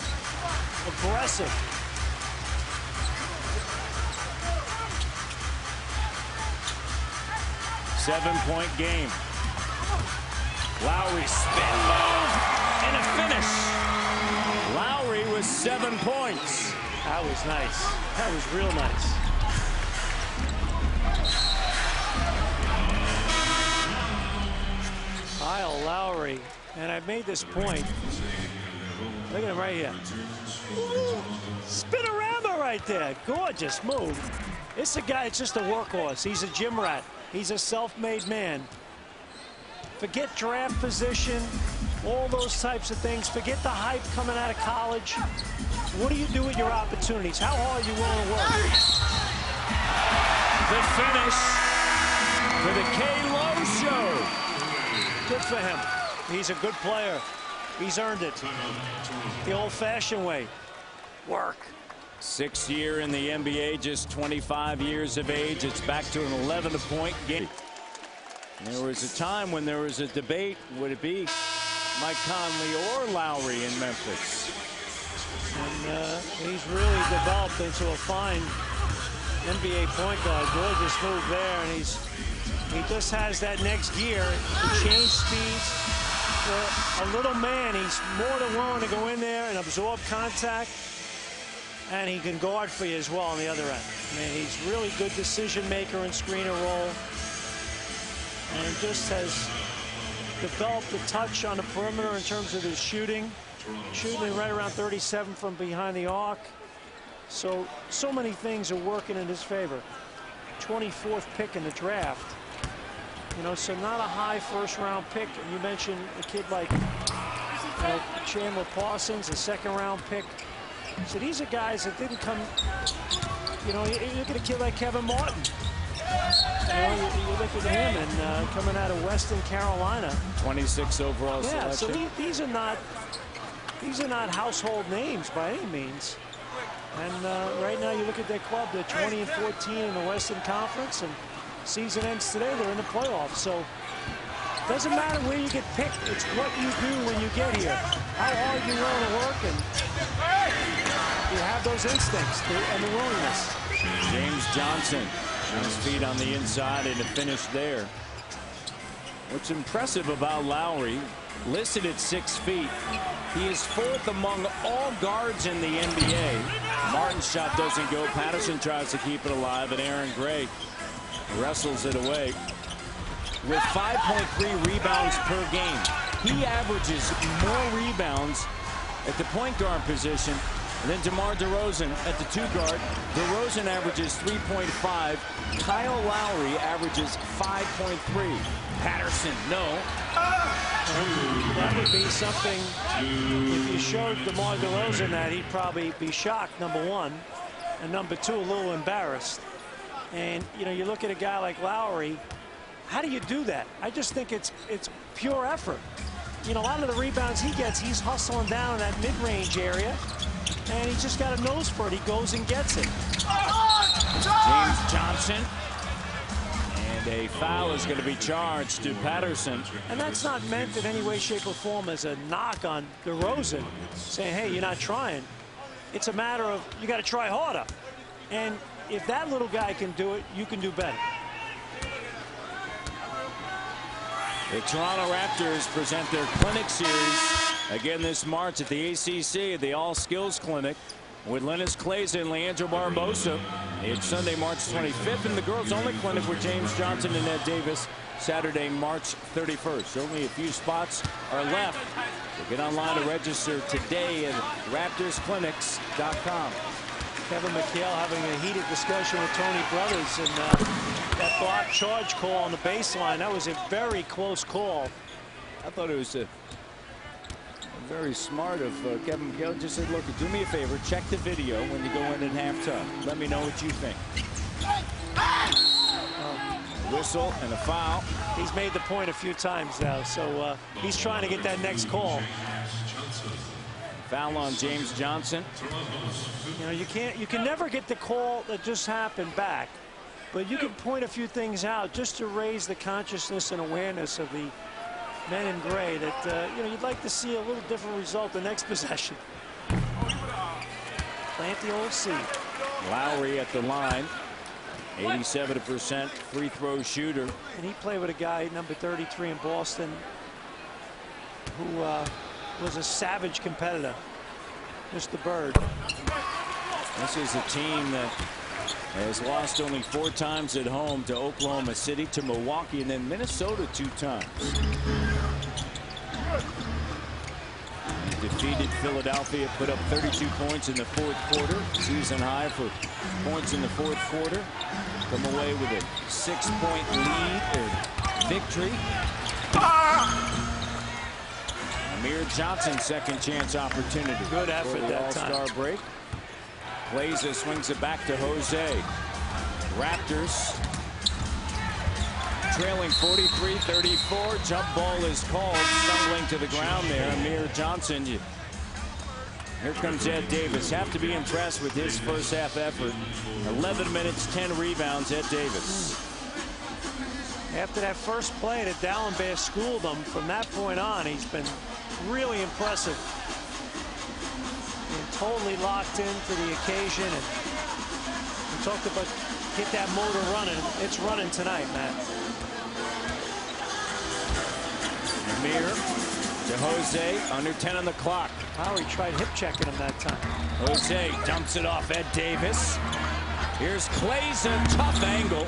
Aggressive. Seven-point game. Lowry spin move and a finish. Lowry with 7 points. That was nice. That was real nice. Kyle Lowry, and I've made this point. Look at him right here. Spinorama right there. Gorgeous move. It's a guy, it's just a workhorse. He's a gym rat. He's a self-made man. Forget draft position, all those types of things. Forget the hype coming out of college. What do you do with your opportunities? How hard are you willing to work? The finish for the K-Lo Show. Good for him. He's a good player. He's earned it. The old-fashioned way. Work. Sixth year in the NBA, just 25 years of age. It's back to an 11-point game. There was a time when there was a debate, would it be Mike Conley or Lowry in Memphis? And he's really developed into a fine NBA point guard. Gorgeous move there, and he just has that next gear. He can change speeds. For a little man, he's more than willing to go in there and absorb contact. And he can guard for you as well on the other end. I mean, he's really good decision maker and screener role. And just has developed a touch on the perimeter in terms of his shooting. Shooting right around 37 from behind the arc. So many things are working in his favor. 24th pick in the draft. You know, so not a high first-round pick. And you mentioned a kid like Chandler Parsons, a second-round pick. So these are guys that didn't come, you know, you look at a kid like Kevin Martin. You know, you look at him and coming out of Western Carolina. 26 overall selection. So these are not household names by any means. And right now you look at their club, they're 20-14 in the Western Conference, and season ends today, they're in the playoffs. So doesn't matter where you get picked, it's what you do when you get here. How hard you're willing to work, and you have those instincts and the willingness. James Johnson, his feet on the inside and a finish there. What's impressive about Lowry, listed at 6 feet, he is 4th among all guards in the NBA. Martin's shot doesn't go. Patterson tries to keep it alive, and Aaron Gray wrestles it away. With 5.3 rebounds per game, he averages more rebounds at the point guard position than DeMar DeRozan at the 2 guard. DeRozan averages 3.5. Kyle Lowry averages 5.3. Patterson, no. That would be something, if you showed DeMar DeRozan that, he'd probably be shocked, number one. And number two, a little embarrassed. And, you know, you look at a guy like Lowry, how do you do that? I just think it's pure effort. You know, a lot of the rebounds he gets, he's hustling down in that mid-range area. And he's just got a nose for it. He goes and gets it. James Johnson. And a foul is going to be charged to Patterson. And that's not meant in any way, shape, or form as a knock on DeRozan, saying, hey, you're not trying. It's a matter of you got to try harder. And if that little guy can do it, you can do better. The Toronto Raptors present their clinic series again this March at the ACC, the All Skills Clinic, with Linus Clays and Leandro Barbosa. It's Sunday, March 25th, and the girls' only clinic with James Johnson and Ed Davis, Saturday, March 31st. Only a few spots are left. So get online to register today at raptorsclinics.com. Kevin McHale having a heated discussion with Tony Brothers, and that block charge call on the baseline, that was a very close call. I thought it was very smart of Kevin McHale. Just said, look, do me a favor, check the video when you go in at halftime. Let me know what you think. Whistle and a foul. He's made the point a few times now, so he's trying to get that next call. Foul on James Johnson. You know, you can never get the call that just happened back, but you can point a few things out just to raise the consciousness and awareness of the men in gray that you know, you'd like to see a little different result the next possession. Plant the old seed. Lowry at the line, 87% free throw shooter. And he played with a guy number 33 in Boston who was a savage competitor, Mr. Bird. This is a team that has lost only 4 times at home to Oklahoma City, to Milwaukee, and then Minnesota 2 times. Defeated Philadelphia, put up 32 points in the 4th quarter. Season high for points in the 4th quarter. Come away with a 6-point lead or victory. Amir Johnson, second chance opportunity. Good effort that All-Star break. Plays it, swings it back to Jose. Raptors trailing 43-34. Jump ball is called. Stumbling to the ground there. Amir Johnson Here comes Ed Davis. Have to be impressed with his first half effort. 11 minutes, 10 rebounds, Ed Davis. After that first play that Dallenberg schooled him, from that point on, he's been really impressive. And totally locked into the occasion. And we talked about get that motor running. It's running tonight, Matt. Amir to Jose, under 10 on the clock. Lowry tried hip checking him that time. Jose dumps it off Ed Davis. Here's Clay's a tough angle.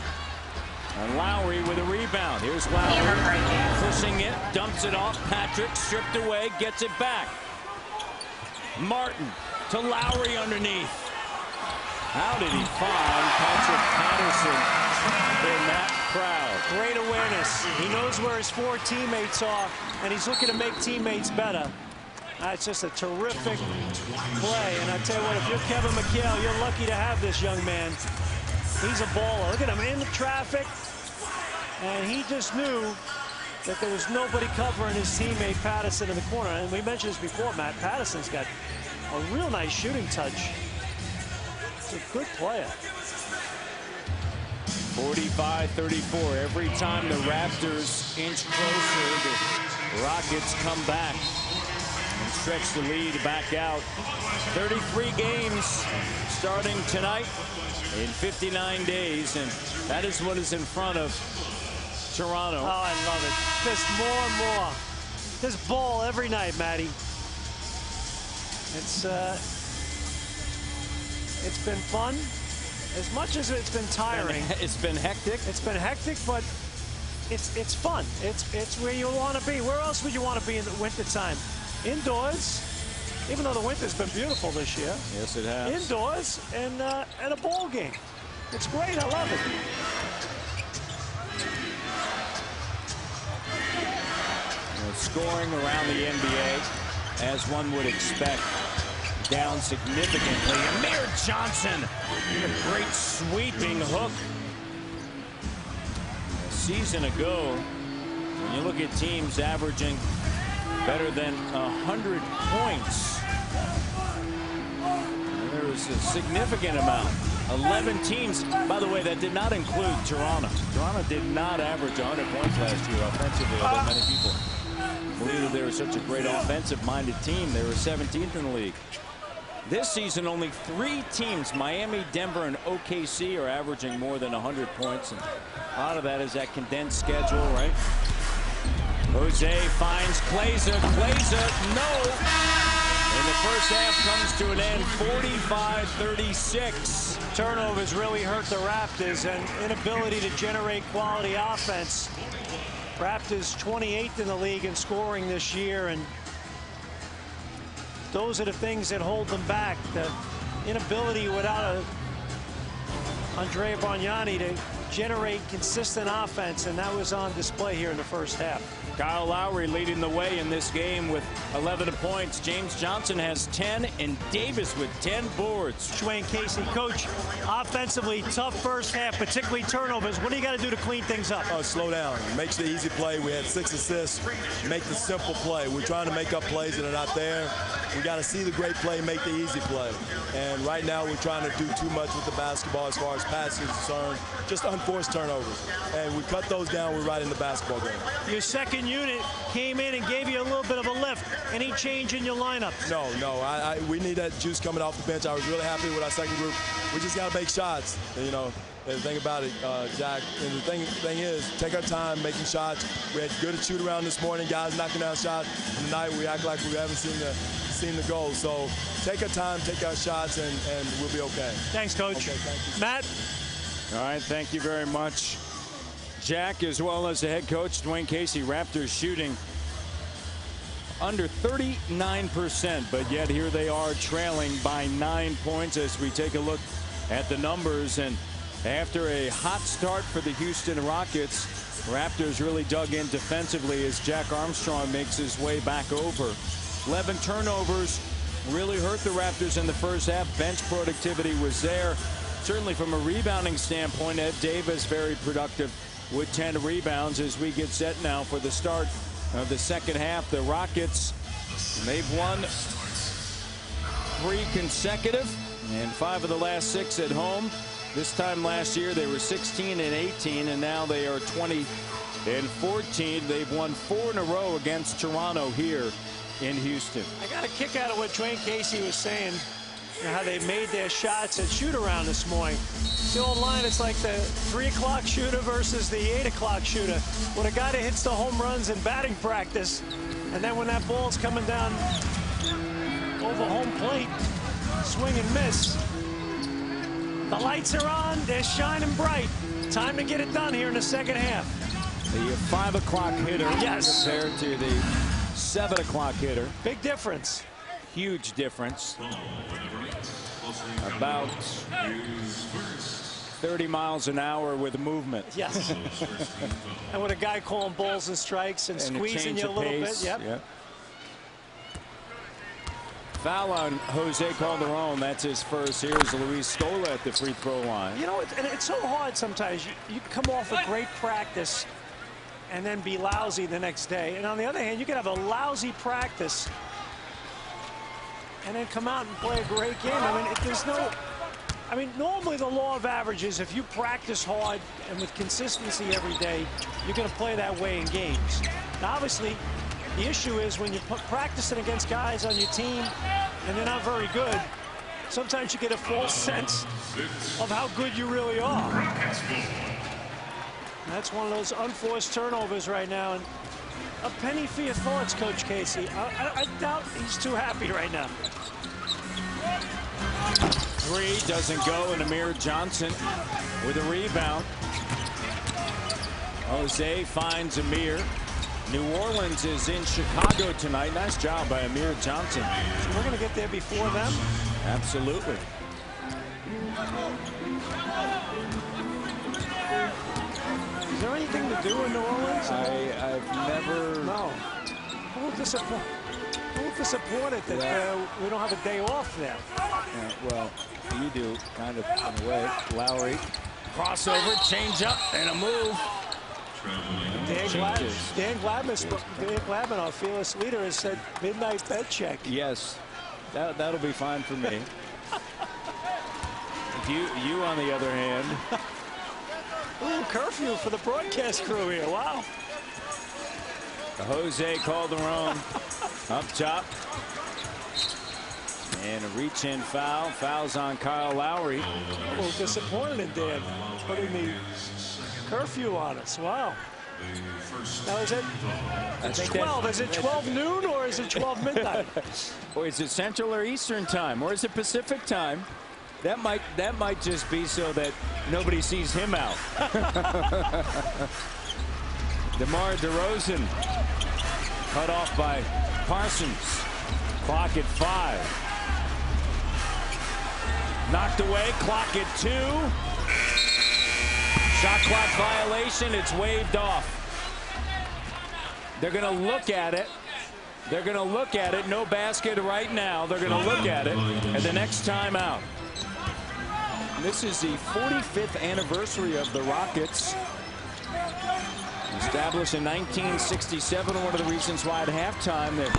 And Lowry with a rebound. Here's Lowry pushing it, dumps it off. Patrick stripped away, gets it back. Martin to Lowry underneath. How did he find Patrick Patterson in that crowd? Great awareness. He knows where his 4 teammates are, and he's looking to make teammates better. That's just a terrific play. And I tell you what, if you're Kevin McHale, you're lucky to have this young man. He's a baller. Look at him in the traffic. And he just knew that there was nobody covering his teammate Patterson in the corner. And we mentioned this before, Matt. Patterson's got a real nice shooting touch. He's a good player. 45-34. Every time the Raptors inch closer, the Rockets come back and stretch the lead back out. 33 games starting tonight in 59 days, and that is what is in front of Toronto. Oh, I love it. Just more and more. This ball every night, Matty. It's been fun, as much as it's been tiring. It's been hectic. It's been hectic, but it's fun. It's where you want to be. Where else would you want to be in the wintertime? Indoors, even though the winter's been beautiful this year. Yes, it has. Indoors and at a ball game. It's great. I love it. Scoring around the NBA, as one would expect, down significantly. Amir Johnson, a great sweeping hook. A season ago, when you look at teams averaging better than 100 points, there was a significant amount. 11 teams, by the way, that did not include Toronto. Toronto did not average 100 points last year offensively, although many people believe that they were such a great offensive-minded team. They were 17th in the league. This season, only 3 teams, Miami, Denver, and OKC, are averaging more than 100 points. And a lot of that is that condensed schedule, right? Jose finds Clayza. Clayza, no. And the first half comes to an end, 45-36. Turnovers really hurt the Raptors, and inability to generate quality offense. Raptors 28th in the league in scoring this year, and those are the things that hold them back. The inability without Andrea Bargnani to generate consistent offense, and that was on display here in the first half. Kyle Lowry leading the way in this game with 11 points. James Johnson has 10, and Davis with 10 boards. Dwayne Casey, coach, offensively tough first half, particularly turnovers. What do you got to do to clean things up? Slow down. Makes the easy play. We had 6 assists. Make the simple play. We're trying to make up plays that are not there. We got to see the great play, make the easy play. And right now we're trying to do too much with the basketball as far as passing is concerned. Just unforced turnovers. And we cut those down. We're right in the basketball game. Your second unit came in and gave you a little bit of a lift. Any change in your lineup? No. We need that juice coming off the bench. I was really happy with our second group. We just got to make shots. And, the thing about it, Jack, and the thing is, take our time making shots. We had good shoot around this morning, guys knocking down shots. And tonight we act like we haven't seen the goal. So take our time, take our shots, and we'll be okay. Thanks, Coach. Okay, thank you. Matt? All right, thank you very much, Jack, as well as the head coach, Dwayne Casey. Raptors shooting under 39%, but yet here they are trailing by 9 points as we take a look at the numbers. And after a hot start for the Houston Rockets, Raptors really dug in defensively as Jack Armstrong makes his way back over. 11 turnovers really hurt the Raptors in the first half. Bench productivity was there. Certainly from a rebounding standpoint, Ed Davis very productive with 10 rebounds as we get set now for the start of the second half. The Rockets, they've won 3 consecutive, and 5 of the last 6 at home. This time last year they were 16-18, and now they are 20-14. They've won 4 in a row against Toronto here in Houston. I got a kick out of what Dwayne Casey was saying, how they made their shots at shoot-around this morning. The old line, it's like the 3 o'clock shooter versus the 8 o'clock shooter. When a guy that hits the home runs in batting practice, and then when that ball's coming down over home plate, swing and miss. The lights are on, they're shining bright. Time to get it done here in the second half. The 5 o'clock hitter, yes, compared to the 7 o'clock hitter. Big difference. Huge difference. About 30 miles an hour with movement. Yes. And with a guy calling balls and strikes and squeezing you a little bit. Yep. Foul on Jose Calderon. That's his first. Here's Luis Scola at the free throw line. You know, and it's so hard sometimes. You come off a great practice and then be lousy the next day. And on the other hand, you can have a lousy practice and then come out and play a great game. I mean, normally the law of averages, if you practice hard and with consistency every day, you're going to play that way in games. Now, obviously, the issue is when you're practicing against guys on your team and they're not very good, sometimes you get a false sense of how good you really are. That's one of those unforced turnovers right now. And a penny for your thoughts, Coach Casey. I doubt he's too happy right now. 3 doesn't go, and Amir Johnson with a rebound. Jose finds Amir. New Orleans is in Chicago tonight. Nice job by Amir Johnson. So we're going to get there before them? Absolutely. Is there anything to do in New Orleans? I've never... No. I'm a little disappointed that we don't have a day off there. Well, you do, kind of, in a way. Lowry, crossover, change up, and a move. Dan Gladman, our fearless leader, has said midnight bet check. Yes, that'll be fine for me. You, on the other hand. A little curfew for the broadcast crew here. Wow. Jose Calderon up top. And a reach-in foul. Fouls on Kyle Lowry. A little disappointed in Dan putting the curfew on us. Wow. Now is it? It's 12. Is it 12 noon or is it 12 midnight? Or is it Central or Eastern time, or is it Pacific time? That might just be so that nobody sees him out. DeMar DeRozan cut off by Parsons. Clock at 5. Knocked away. Clock at 2. Shot clock violation. It's waved off. They're going to look at it. They're going to look at it. No basket right now. They're going to look at it at the next time out. This is the 45th anniversary of the Rockets. Established in 1967. One of the reasons why at halftime they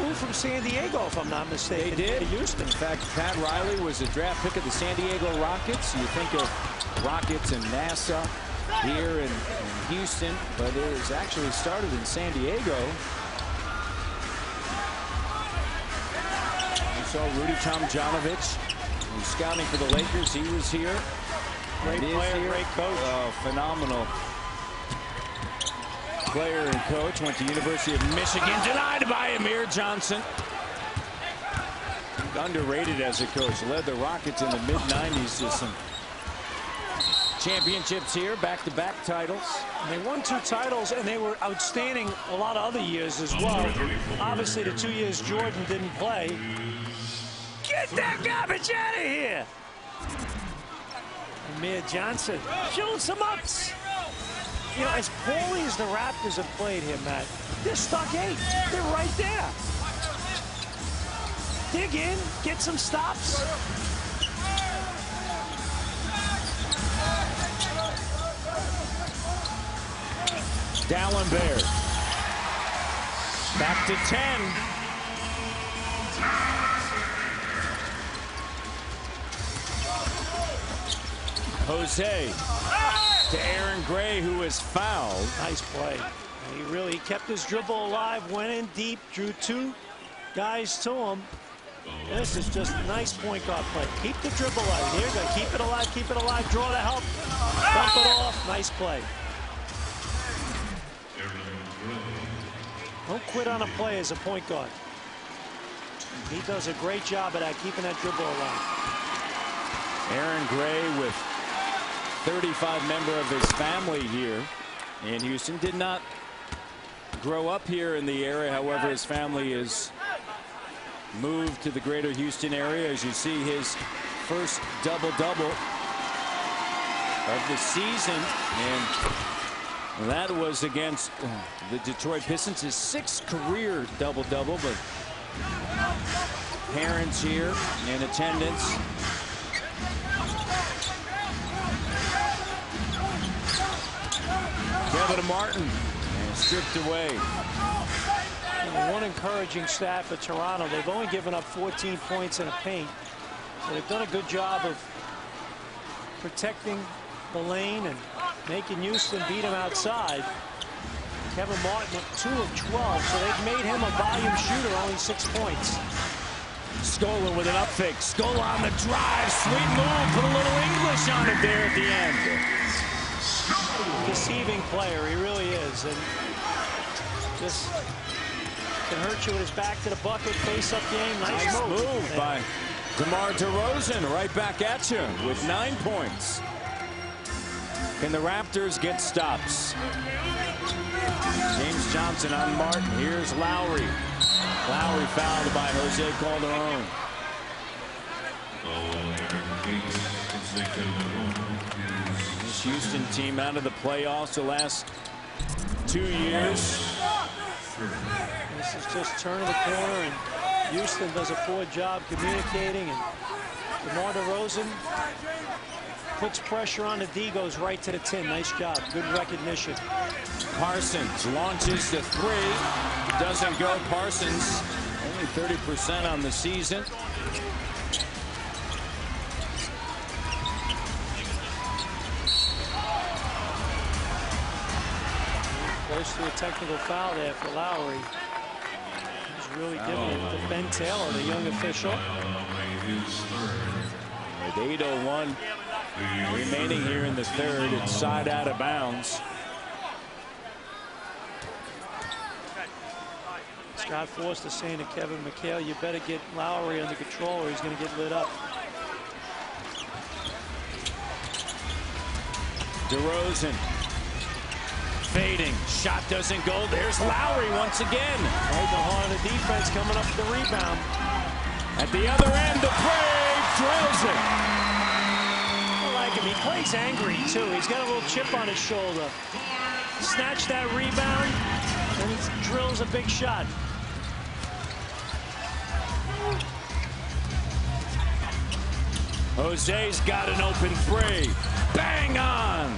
moved from San Diego, if I'm not mistaken. They did. To Houston. In fact, Pat Riley was a draft pick of the San Diego Rockets. You think of Rockets and NASA here in Houston, but it was actually started in San Diego. You saw Rudy Tomjanovich, who's scouting for the Lakers. He was here. Great player, great coach. Oh, phenomenal player and coach. Went to University of Michigan. Denied by Amir Johnson. Underrated as a coach. Led the Rockets in the mid-90s to some championships here. Back-to-back titles. And they won 2 titles, and they were outstanding a lot of other years as well. Obviously, the 2 years Jordan didn't play. Get that garbage out of here! Amir Johnson showing some ups. You know, as poorly as the Raptors have played him, Matt, they're stuck 8. They're right there. Dig in, get some stops. Dallenberg. Back to 10. Jose to Aaron Gray, who is fouled. Nice play. He kept his dribble alive, went in deep, drew two guys to him. This is just a nice point guard play. Keep the dribble alive. Here you go. Keep it alive, draw to help. Dump it off. Nice play. Don't quit on a play as a point guard. He does a great job of that, keeping that dribble alive. Aaron Gray, with 35 member of his family here in Houston, did not grow up here in the area. However, his family is moved to the greater Houston area. As you see, his first double-double of the season, and that was against the Detroit Pistons, his sixth career double-double. But parents here in attendance. Kevin Martin stripped away. One encouraging stat for Toronto: they've only given up 14 points in a paint, so they've done a good job of protecting the lane and making Houston beat him outside. Kevin Martin 2 of 12, so they've made him a volume shooter, only 6 points. Scola with an up fake. Scola on the drive. Sweet move. Put a little English on it there at the end. Deceiving player, he really is, and just can hurt you with his back to the bucket, face-up game. Nice move by DeMar DeRozan, right back at you with 9 points. Can the Raptors get stops? James Johnson on Martin. Here's Lowry. Lowry fouled by Jose Calderon. This Houston team out of the playoffs the last 2 years. This is just turning the corner, and Houston does a poor job communicating, and DeMar DeRozan puts pressure on the D, goes right to the tin. Nice job. Good recognition. Parsons launches the three. Doesn't go. Parsons only 30% on the season. Close to a technical foul there for Lowry. He's really giving it to Ben Taylor, the young official. With 8:01 remaining here in the third, it's side out of bounds. Scott Forster saying to Kevin McHale, you better get Lowry under control or he's going to get lit up. DeRozan fading. Shot doesn't go. There's Lowry once again. Right in the heart of the defense, coming up with the rebound. At the other end, the Brave drills it. I like him. He plays angry, too. He's got a little chip on his shoulder. Snatch that rebound, and he drills a big shot. Jose's got an open three. Bang on.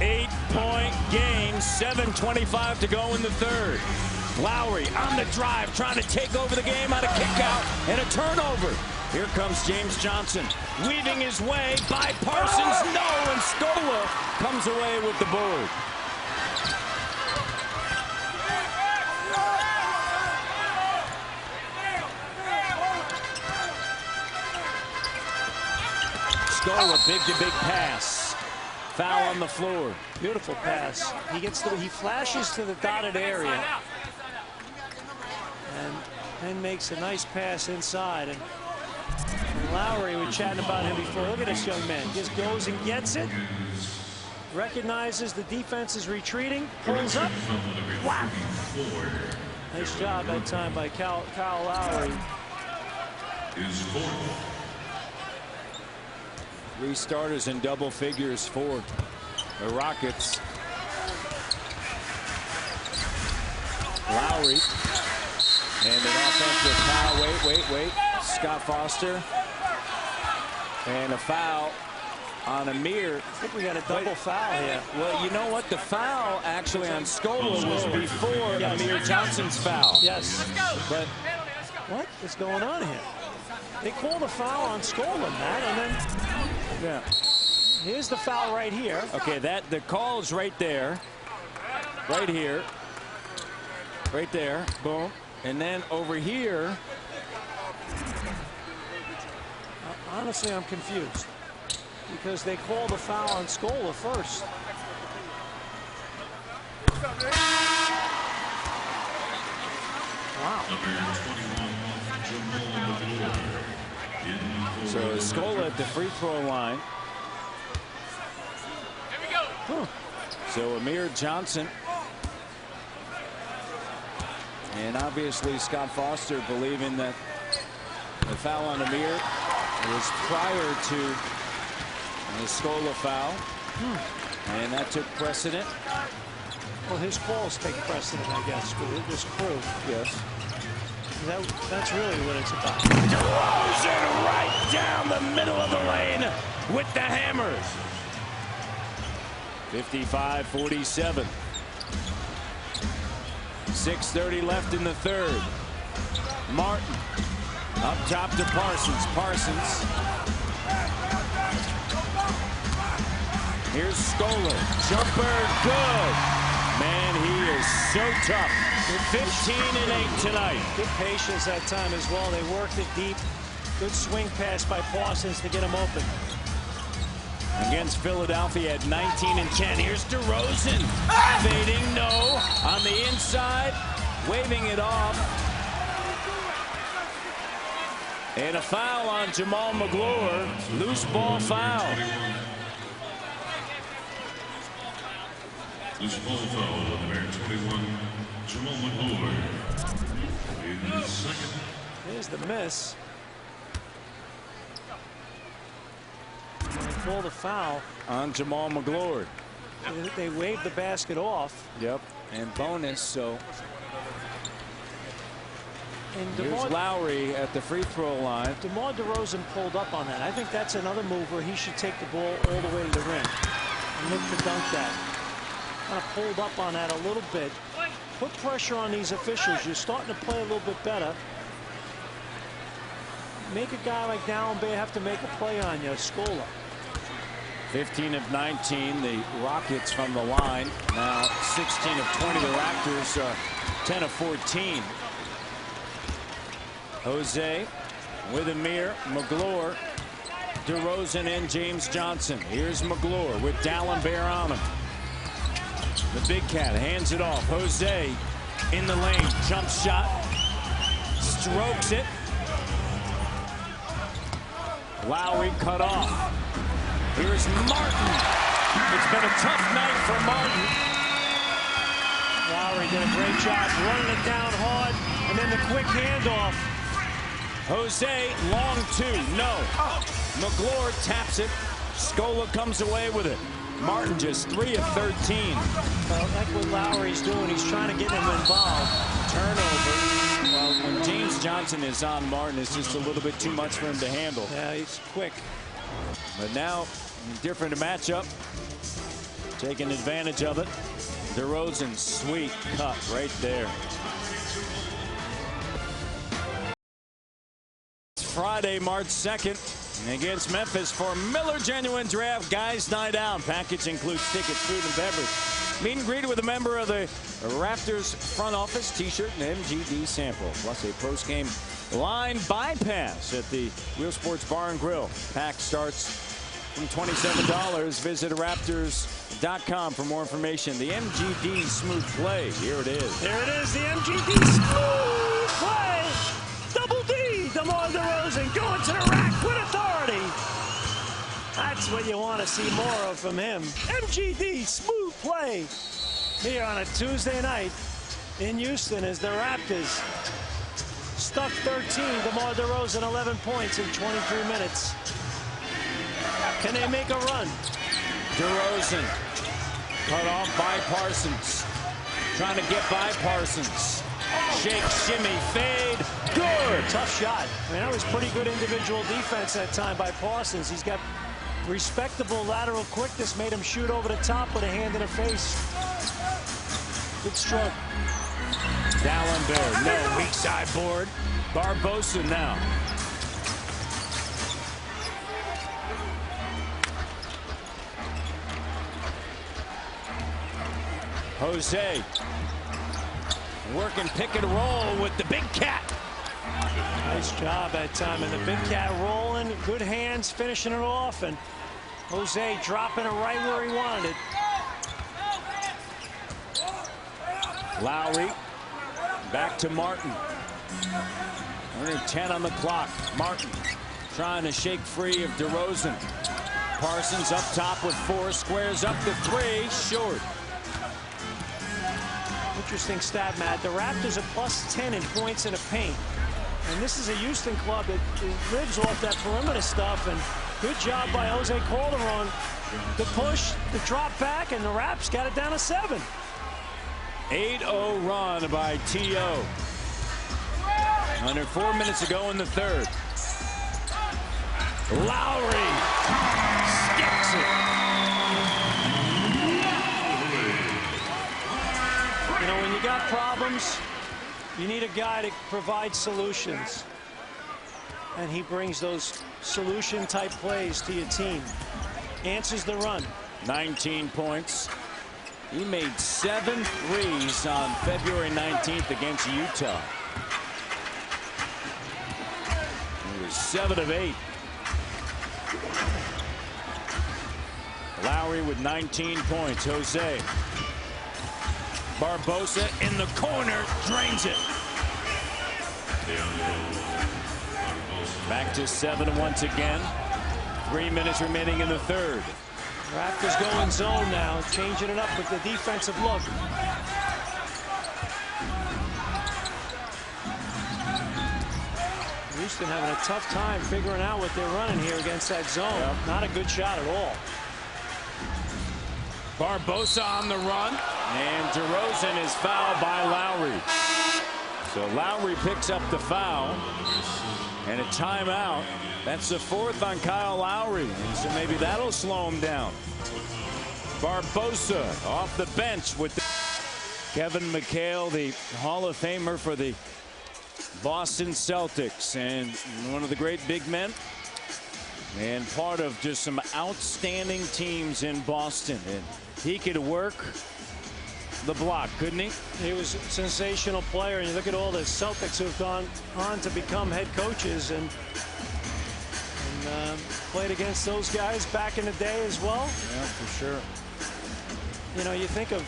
8-point game. 7:25 to go in the third. Lowry on the drive, trying to take over the game on a kick out and a turnover. Here comes James Johnson, weaving his way by Parsons. No, and Scola comes away with the board. Scola, big pass. Foul on the floor. Beautiful pass. He flashes to the dotted area and then makes a nice pass inside. And Lowry, we were chatting about him before. Look at this young man. Just goes and gets it. Recognizes the defense is retreating. Pulls up. Wow. Nice job that time by Kyle Lowry. Three starters in double figures for the Rockets. Lowry. And an offensive foul. Wait. Scott Foster. And a foul on Amir. I think we got a double foul here. Well, you know what? The foul actually on Scola was before Amir Johnson's foul. Yes. But what is going on here? They called a foul on Scola, Matt, and then Yeah. Here's the foul right here. Okay, the call is right there. Right here. Right there. Boom. And then over here. Honestly, I'm confused. Because they call the foul on Scola first. Wow. So Scola at the free throw line. Huh. So Amir Johnson. And obviously Scott Foster believing that the foul on Amir was prior to the Scola foul. And that took precedent. Well, his calls take precedent, I guess, but it was crew. Yes. That's really what it's about. DeRozan right down the middle of the lane with the hammers. 55-47. 6:30 left in the third. Martin up top to Parsons. Parsons. Here's Scola. Jumper good. Man, he is so tough. 15-8 tonight. Good patience that time as well. They worked it deep. Good swing pass by Parsons to get him open. Against Philadelphia at 19-10. Here's DeRozan. Fading, no. On the inside, waving it off. And a foul on Jamal McGlure. Loose ball foul. Loose ball foul on number 21, Jamal McGlure. In the second. Here's the miss. They call the foul on Jamal McGlure. They waved the basket off. Yep, and bonus. So and here's Lowry at the free throw line. DeMar DeRozan pulled up on that. I think that's another move where he should take the ball all the way to the rim and look to dunk that. Kind of pulled up on that a little bit. Put pressure on these officials. You're starting to play a little bit better. Make a guy like Dallenberg have to make a play on you. Scola. 15 of 19, the Rockets from the line. Now 16 of 20, the Raptors 10 of 14. Jose with Amir, McGlure, DeRozan, and James Johnson. Here's McGlure with Dallenberg on him. The big cat hands it off. Jose in the lane. Jump shot. Strokes it. Lowry cut off. Here's Martin. It's been a tough night for Martin. Lowry did a great job running it down hard. And then the quick handoff. Jose, long two. No. McGlure taps it. Scola comes away with it. Martin just 3 of 13. Well, like what Lowry's doing, he's trying to get him involved. Turnover. Well, when James Johnson is on, Martin is just a little bit too much for him to handle. Yeah, he's quick. But now, different matchup. Taking advantage of it. DeRozan, sweet cut right there. It's Friday, March 2nd. Against Memphis for Miller Genuine Draft Guys Night Out. Package includes tickets, food, and beverage. Meet and greet with a member of the Raptors front office, t-shirt, and MGD sample. Plus a post-game line bypass at the Real Sports Bar and Grill. Pack starts from $27. Visit Raptors.com for more information. The MGD Smooth Play. Here it is. There it is, the MGD Smooth Play. Double D, DeMar DeRozan going to the rack with authority. That's what you want to see more of from him. MGD Smooth Play here on a Tuesday night in Houston as the Raptors stuck 13. DeMar DeRozan 11 points in 23 minutes. Can they make a run? DeRozan cut off by Parsons. Trying to get by Parsons. Shake, shimmy, fade. Good. Tough shot. I mean, that was pretty good individual defense that time by Parsons. He's got respectable lateral quickness. Made him shoot over the top with a hand in the face. Good stroke. Dallenberg, no weak side board. Barbosa now. Jose working pick and roll with the big cat. Nice job that time, and the big cat rolling, good hands, finishing it off, and Jose dropping it right where he wanted it. Lowry back to Martin. Under 10 on the clock. Martin trying to shake free of DeRozan. Parsons up top with 4, squares up the 3, short. Interesting stat, Matt. The Raptors are +10 in points in the paint. And this is a Houston club that lives off that perimeter stuff. And good job by Jose Calderon. The push, the drop back, and the Raps got it down to 7. 8-0 run by T.O. Under 4 minutes ago in the third. Lowry skips it. You know, when you got problems, you need a guy to provide solutions. And he brings those solution-type plays to your team. Answers the run. 19 points. He made 7 threes on February 19th against Utah. He was 7 of 8. Lowry with 19 points. Jose. Barbosa in the corner, drains it. Back to 7 once again. 3 minutes remaining in the third. Raptors going zone now, changing it up with the defensive look. Houston having a tough time figuring out what they're running here against that zone. Yep. Not a good shot at all. Barbosa on the run, and DeRozan is fouled by Lowry. So Lowry picks up the foul, and a timeout. That's the 4th on Kyle Lowry, so maybe that'll slow him down. Barbosa off the bench with Kevin McHale, the Hall of Famer for the Boston Celtics, and one of the great big men, and part of just some outstanding teams in Boston. And he could work the block, couldn't he? He was a sensational player, and you look at all the Celtics who have gone on to become head coaches and played against those guys back in the day as well. Yeah, for sure. You know, you think of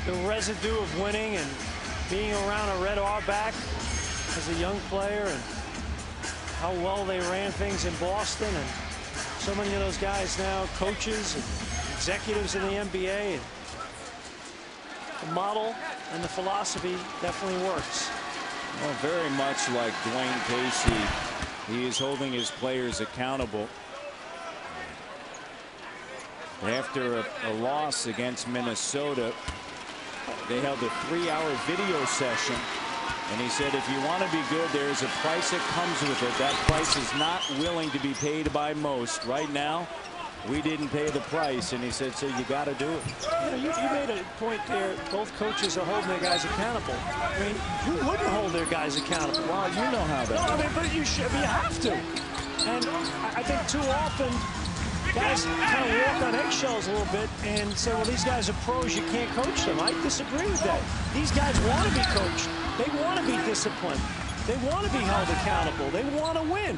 the residue of winning and being around a Red Auerbach as a young player, and how well they ran things in Boston, and so many of those guys now coaches and executives in the NBA. And the model and the philosophy definitely works. Well, very much like Dwayne Casey, he is holding his players accountable. After a loss against Minnesota, they held a 3-hour video session, and he said, if you want to be good, there is a price that comes with it. That price is not willing to be paid by most. Right now, we didn't pay the price, and he said, so you got to do it. You made a point there. Both coaches are holding their guys accountable. I mean, who wouldn't hold their guys accountable? Well, you know how that. No, I mean, but you should. You have to. And I think too often guys kind of walk on eggshells a little bit and say, well, these guys are pros, you can't coach them. I disagree with that. These guys want to be coached. They want to be disciplined. They want to be held accountable. They want to win.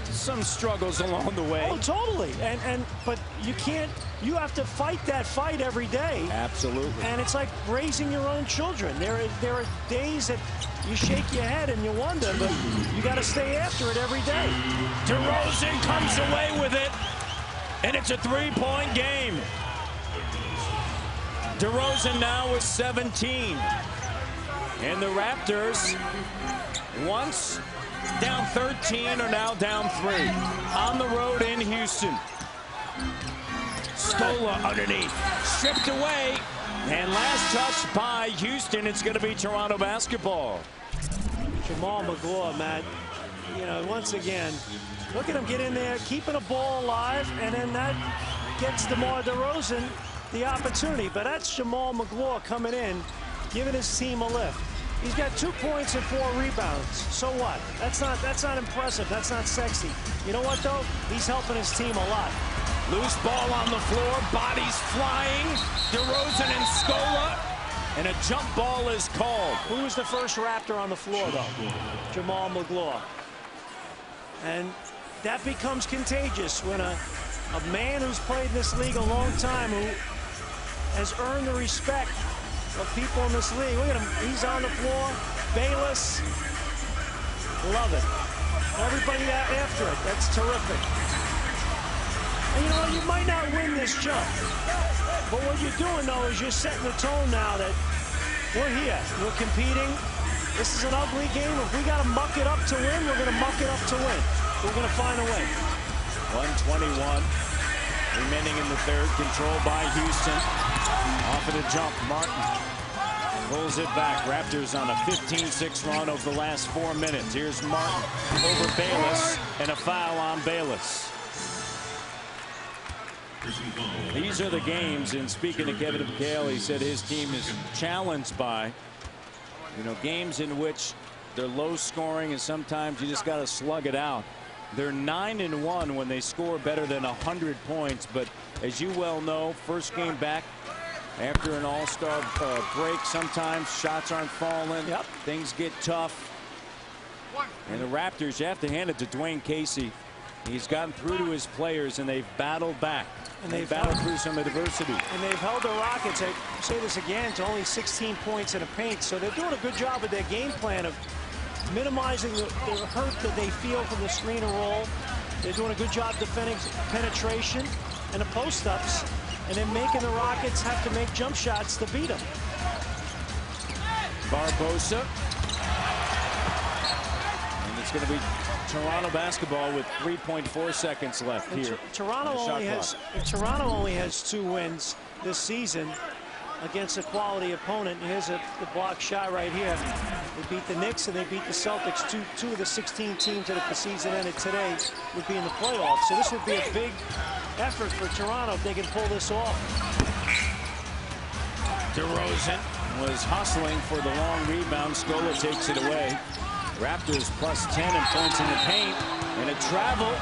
Some struggles along the way. Oh, totally. But you can't. You have to fight that fight every day. Absolutely. And it's like raising your own children. There are days that you shake your head and you wonder, but you got to stay after it every day. DeRozan comes away with it, and it's a 3-point game. DeRozan now with 17. And the Raptors, once down 13, are now down 3 on the road in Houston. Scola underneath, stripped away, and last touch by Houston. It's going to be Toronto basketball. Jamal McGraw, Matt, you know, once again, look at him get in there, keeping the ball alive, and then that gets DeMar DeRozan the opportunity. But that's Jamal McGraw coming in, giving his team a lift. He's got 2 points and 4 rebounds. So what? That's not impressive. That's not sexy. You know what, though? He's helping his team a lot. Loose ball on the floor, bodies flying. DeRozan and Scola, and a jump ball is called. Who was the first Raptor on the floor, though? Jamal McGraw. And that becomes contagious when a man who's played in this league a long time, who has earned the respect of people in this league. Look at him. He's on the floor. Bayless. Love it. Everybody out after it. That's terrific. And you know what? You might not win this jump. But what you're doing, though, is you're setting the tone now that we're here. We're competing. This is an ugly game. If we got to muck it up to win, we're going to muck it up to win. We're going to find a way. 1:21 remaining in the third. Controlled by Houston. Off of the jump, Martin pulls it back. Raptors on a 15-6 run over the last 4 minutes. Here's Martin over Bayless, and a foul on Bayless. These are the games, and speaking to Kevin McHale, he said his team is challenged by, games in which they're low scoring, and sometimes you just got to slug it out. They're 9-1 when they score better than 100 points, but as you well know, first game back after an all-star break, sometimes shots aren't falling. Yep. Things get tough. And the Raptors, you have to hand it to Dwayne Casey. He's gotten through to his players, and they've battled back. And they've battled through some adversity. And they've held the Rockets, I say this again, to only 16 points in a paint. So they're doing a good job with their game plan of minimizing the hurt that they feel from the screen and roll. They're doing a good job defending penetration and the post-ups. And then making the Rockets have to make jump shots to beat them. Barbosa. And it's going to be Toronto basketball with 3.4 seconds left here. Toronto only has 2 wins this season against a quality opponent. Here's the block shot right here. They beat the Knicks and they beat the Celtics. Two of the 16 teams that if the season ended today would be in the playoffs. So this would be a big effort for Toronto if they can pull this off. DeRozan was hustling for the long rebound. Scola takes it away. Raptors plus 10 in points in the paint, and a travel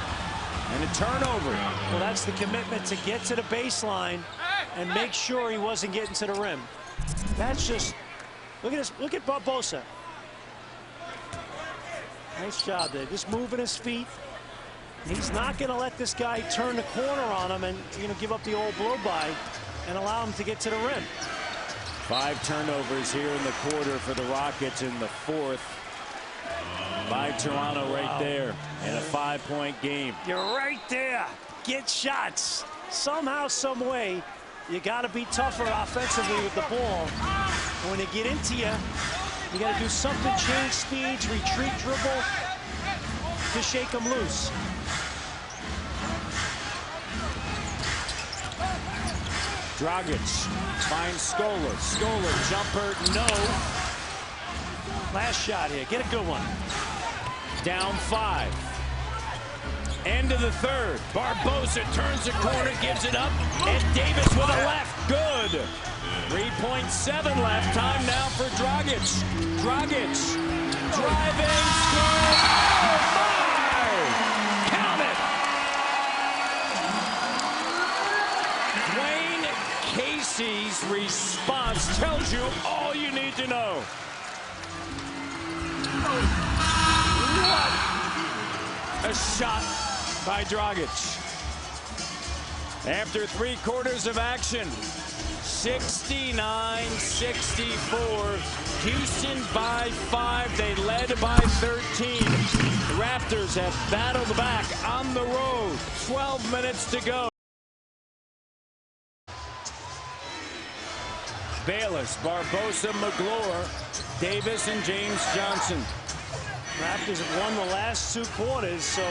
and a turnover. Well, that's the commitment to get to the baseline and make sure he wasn't getting to the rim. That's just, look at this, look at Barbosa. Nice job there, just moving his feet. He's not going to let this guy turn the corner on him and give up the old blow-by and allow him to get to the rim. 5 turnovers here in the quarter for the Rockets in the fourth. By Toronto right there, and a 5-point game. You're right there. Get shots. Somehow, some way, you got to be tougher offensively with the ball. When they get into you, you got to do something, change speeds, retreat, dribble, to shake them loose. Dragic finds Scola. Scola jumper, no. Last shot here. Get a good one. Down 5. End of the third. Barbosa turns the corner, gives it up, and Davis with a left. Good. 3.7 left. Time now for Dragic. Dragic driving, score. Oh my! Count it. Dwayne Casey's response tells you all you need to know. What a shot by Dragic. After 3 quarters of action, 69-64. Houston by 5. They led by 13. The Raptors have battled back on the road. 12 minutes to go. Bayless, Barbosa, McGraw, Davis, and James Johnson. Raptors have won the last 2 quarters, so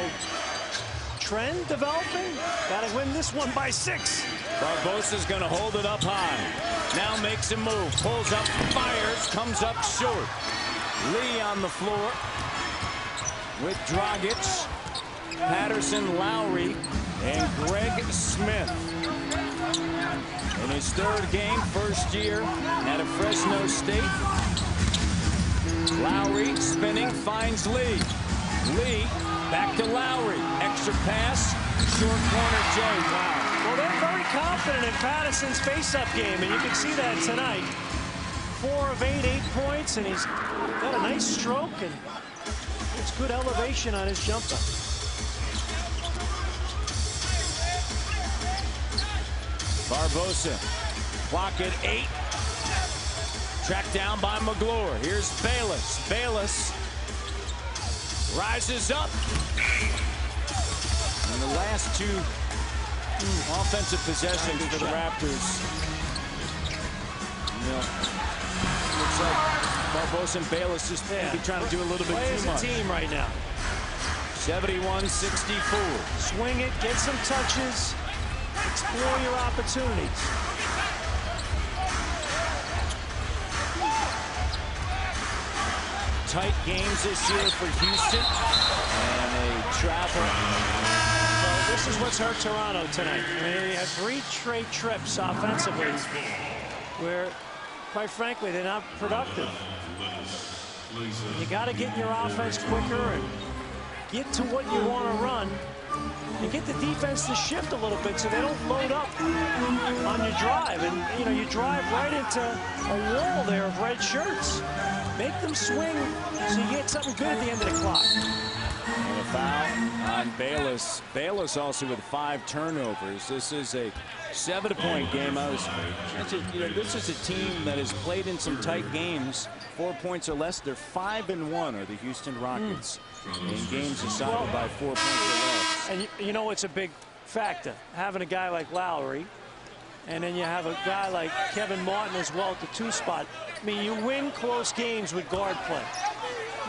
trend developing. Got to win this one by 6. Barbosa's going to hold it up high. Now makes a move, pulls up, fires, comes up short. Lee on the floor with Dragic, Patterson, Lowry, and Greg Smith. In his 3rd game, first year at Fresno State. Lowry spinning, finds Lee. Lee back to Lowry. Extra pass, short corner, Jay. Wow. Well, they're very confident in Patterson's face-up game, and you can see that tonight. 4 of 8, 8 points, and he's got a nice stroke, and it's good elevation on his jumper. Barbosa, clock at 8. Tracked down by McGlure. Here's Bayless. Bayless rises up. And the last 2 offensive possessions for the Raptors. You know, looks like Barbosa and Bayless just maybe trying to do a little bit Play too as much. a team right now. 71-64. Swing it, get some touches, explore your opportunities. Tight games this year for Houston. And a travel. Well, this is what's hurt Toronto tonight. I mean, they had 3 straight trips offensively where, quite frankly, they're not productive. You got to get your offense quicker and get to what you want to run and get the defense to shift a little bit so they don't load up on your drive. And, you know, you drive right into a wall there of red shirts. Make them swing so you get something good at the end of the clock. And a foul on Bayless. Bayless also with 5 turnovers. This is a 7-point game. This is a team that has played in some tight games. 4 points or less. They're 5-1 are the Houston Rockets in games decided by 4 points or less. And you know it's a big factor, having a guy like Lowry, and then you have a guy like Kevin Martin as well at the 2 spot. I mean, you win close games with guard play.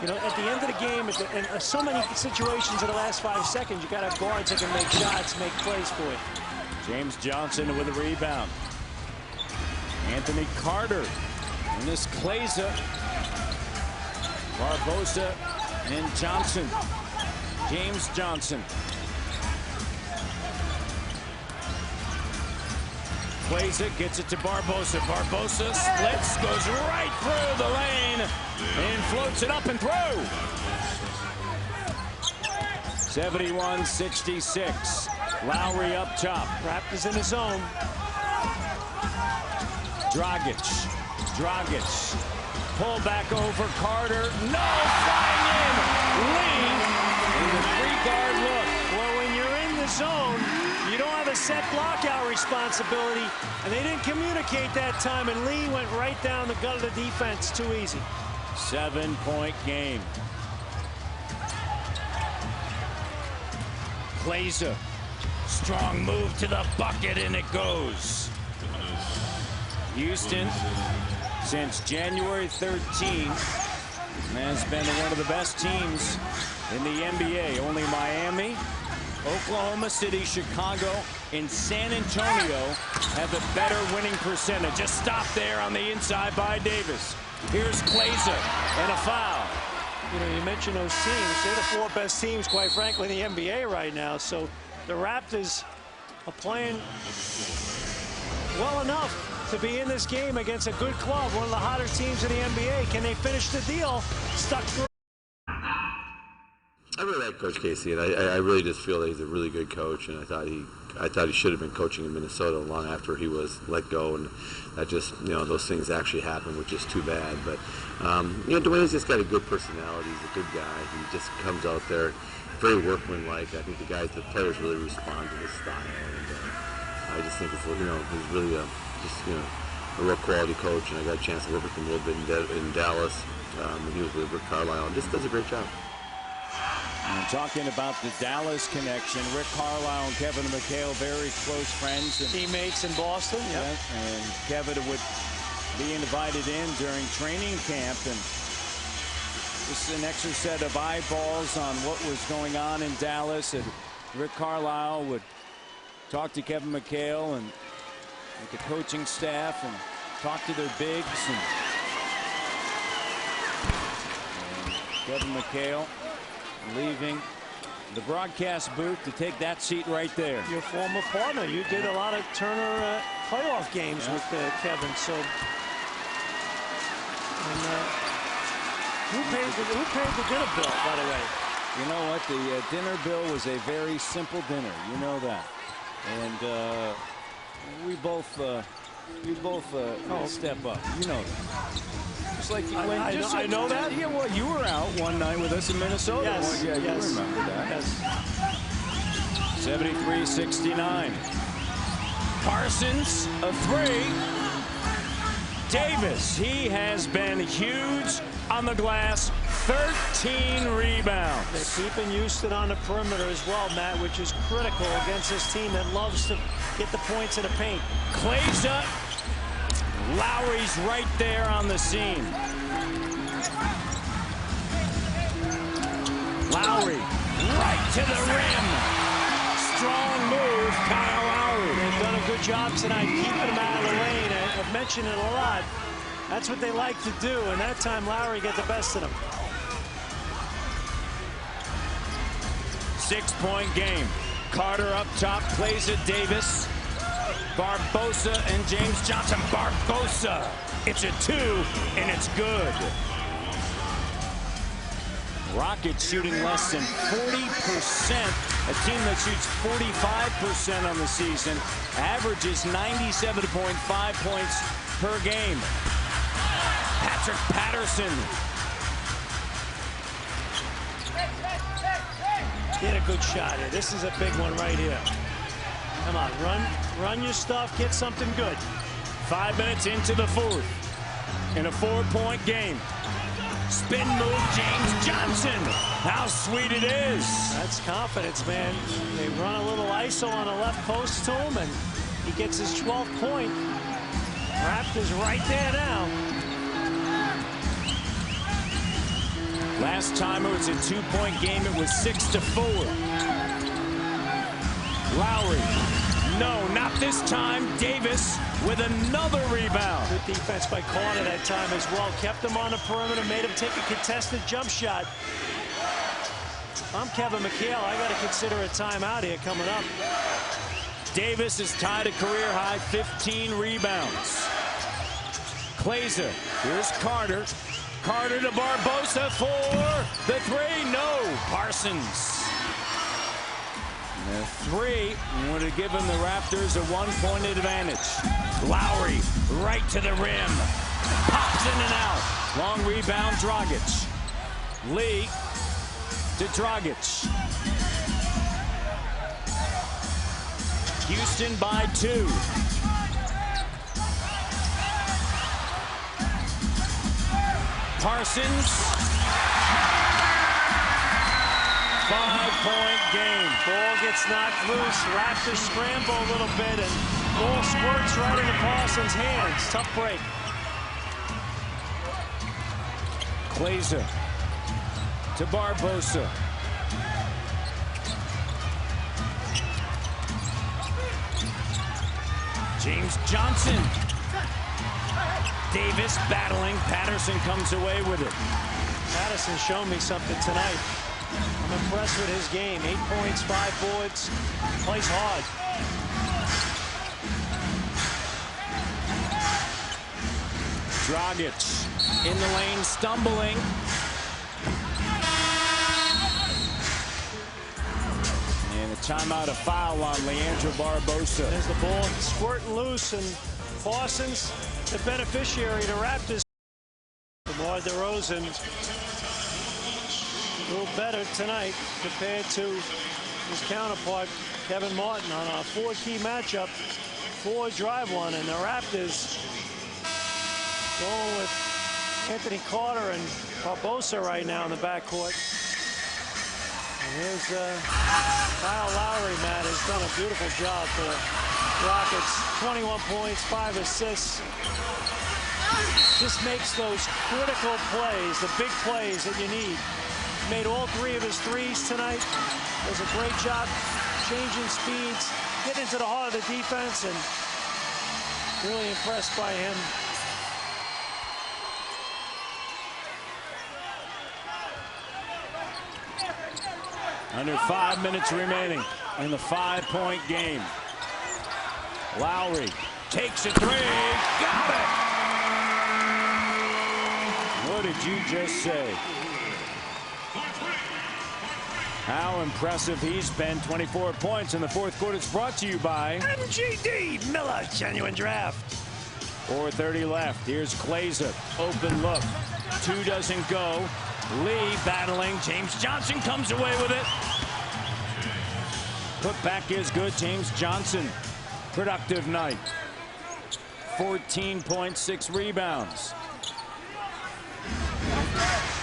You know, at the end of the game, in so many situations in the last 5 seconds, you got to have guards that can make shots, make plays for you. James Johnson with a rebound. Anthony Carter. And this Kleza. Barbosa and Johnson. James Johnson. Kleza gets it to Barbosa. Barbosa splits, goes right through the lane, and floats it up and through. 71-66. Lowry up top. Raptors in the zone. Dragic. Pull back over Carter. No, flying in. Lee in the 3-guard look. Well, when you're in the zone, you don't have a set blockout responsibility, and they didn't communicate that time, and Lee went right down the gut of the defense. Too easy. 7-point game. Kleza. Strong move to the bucket, and it goes. Houston, since January 13th, has been one of the best teams in the NBA. Only Miami, Oklahoma City, Chicago, and San Antonio have a better winning percentage. Just stop there on the inside by Davis. Here's Kleza and a foul. You know, you mentioned those teams. They're the 4 best teams, quite frankly, in the NBA right now. So the Raptors are playing well enough to be in this game against a good club, one of the hotter teams in the NBA. Can they finish the deal? Stuck through. I really like Coach Casey, and I really just feel that he's a really good coach, and I thought he should have been coaching in Minnesota long after he was let go, and that just, you know, those things actually happened, which is too bad. But you know, Dwayne's just got a good personality. He's a good guy. He just comes out there very workmanlike. I think the players really respond to his style, and I just think it's, you know, he's really a real quality coach, and I got a chance to work with him a little bit in Dallas when he was with Rick Carlisle, and just does a great job. And talking about the Dallas connection, Rick Carlisle and Kevin McHale, very close friends. And teammates in Boston. Yep. And Kevin would be invited in during training camp, and just an extra set of eyeballs on what was going on in Dallas. And Rick Carlisle would talk to Kevin McHale and the coaching staff and talk to their bigs. And Kevin McHale leaving the broadcast booth to take that seat right there. Your former partner. You did a lot of Turner playoff games with Kevin. So, and, who paid the dinner bill, by the way? You know what? The dinner bill was a very simple dinner. You know that. And we both step up. You know that. Just like I know that. Yeah, well, you were out one night with us in Minnesota. Yes, Yeah, yes. you remember that. Yes. 73-69. Parsons, a three. Davis, he has been huge on the glass. 13 rebounds. They're keeping Houston on the perimeter as well, Matt, which is critical against this team that loves to get the points in the paint. Clay's up. Lowry's right there on the scene. Lowry right to the rim. Strong move, Kyle Lowry. They've done a good job tonight keeping him out of the lane. I've mentioned it a lot. That's what they like to do, and that time Lowry got the best of them. 6-point game. Carter up top, plays it Davis. Barbosa and James Johnson. Barbosa. It's a 2, and it's good. Rockets shooting less than 40%. A team that shoots 45% on the season. Averages 97.5 points per game. Patrick Patterson. Get a good shot here. This is a big one right here. Come on, run your stuff, get something good. 5 minutes into the fourth. In a 4-point game. Spin move, James Johnson. How sweet it is. That's confidence, man. They run a little ISO on the left post to him, and he gets his 12th point. Raptors right there now. Last time it was a 2-point game. It was 6-4. Lowry. No, not this time. Davis with another rebound. Good defense by Carter that time as well. Kept him on the perimeter, made him take a contested jump shot. If I'm Kevin McHale, I got to consider a timeout here coming up. Davis is tied a career high 15 rebounds. Clazer. Here's Carter. Carter to Barbosa for the 3. No. Parsons. The 3 would have given the Raptors a 1-point advantage. Lowry right to the rim. Pops in and out. Long rebound, Dragic. Lee to Dragic. Houston by 2. Parsons. 5-point game. Ball gets knocked loose. Raptors scramble a little bit, and ball squirts right into Parsons' hands. Tough break. Clazer to Barbosa. James Johnson. Davis battling. Patterson comes away with it. Patterson showed me something tonight. I'm impressed with his game. 8 points, 5 boards. Plays hard. Dragic in the lane, stumbling. And a timeout, a foul on Leandro Barbosa. There's the ball squirting loose, and Parsons, the beneficiary, the Raptors. DeMar DeRozan, a little better tonight compared to his counterpart, Kevin Martin, on a 4-key matchup. 4 drive one, and the Raptors going with Anthony Carter and Barbosa right now in the backcourt. And here's Kyle Lowry, Matt, has done a beautiful job for the Rockets. 21 points, 5 assists. Just makes those critical plays, the big plays that you need. Made all 3 of his threes tonight. Does a great job changing speeds, getting into the heart of the defense, and really impressed by him. Under 5 minutes remaining in the 5-point game. Lowry takes a 3. Got it! What did you just say? How impressive he's been. 24 points in the fourth quarter. It's brought to you by MGD Miller Genuine Draft. 4:30 left. Here's Glazer. Open look. Two doesn't go. Lee battling. James Johnson comes away with it. Put back is good. James Johnson. Productive night. 14.6 rebounds.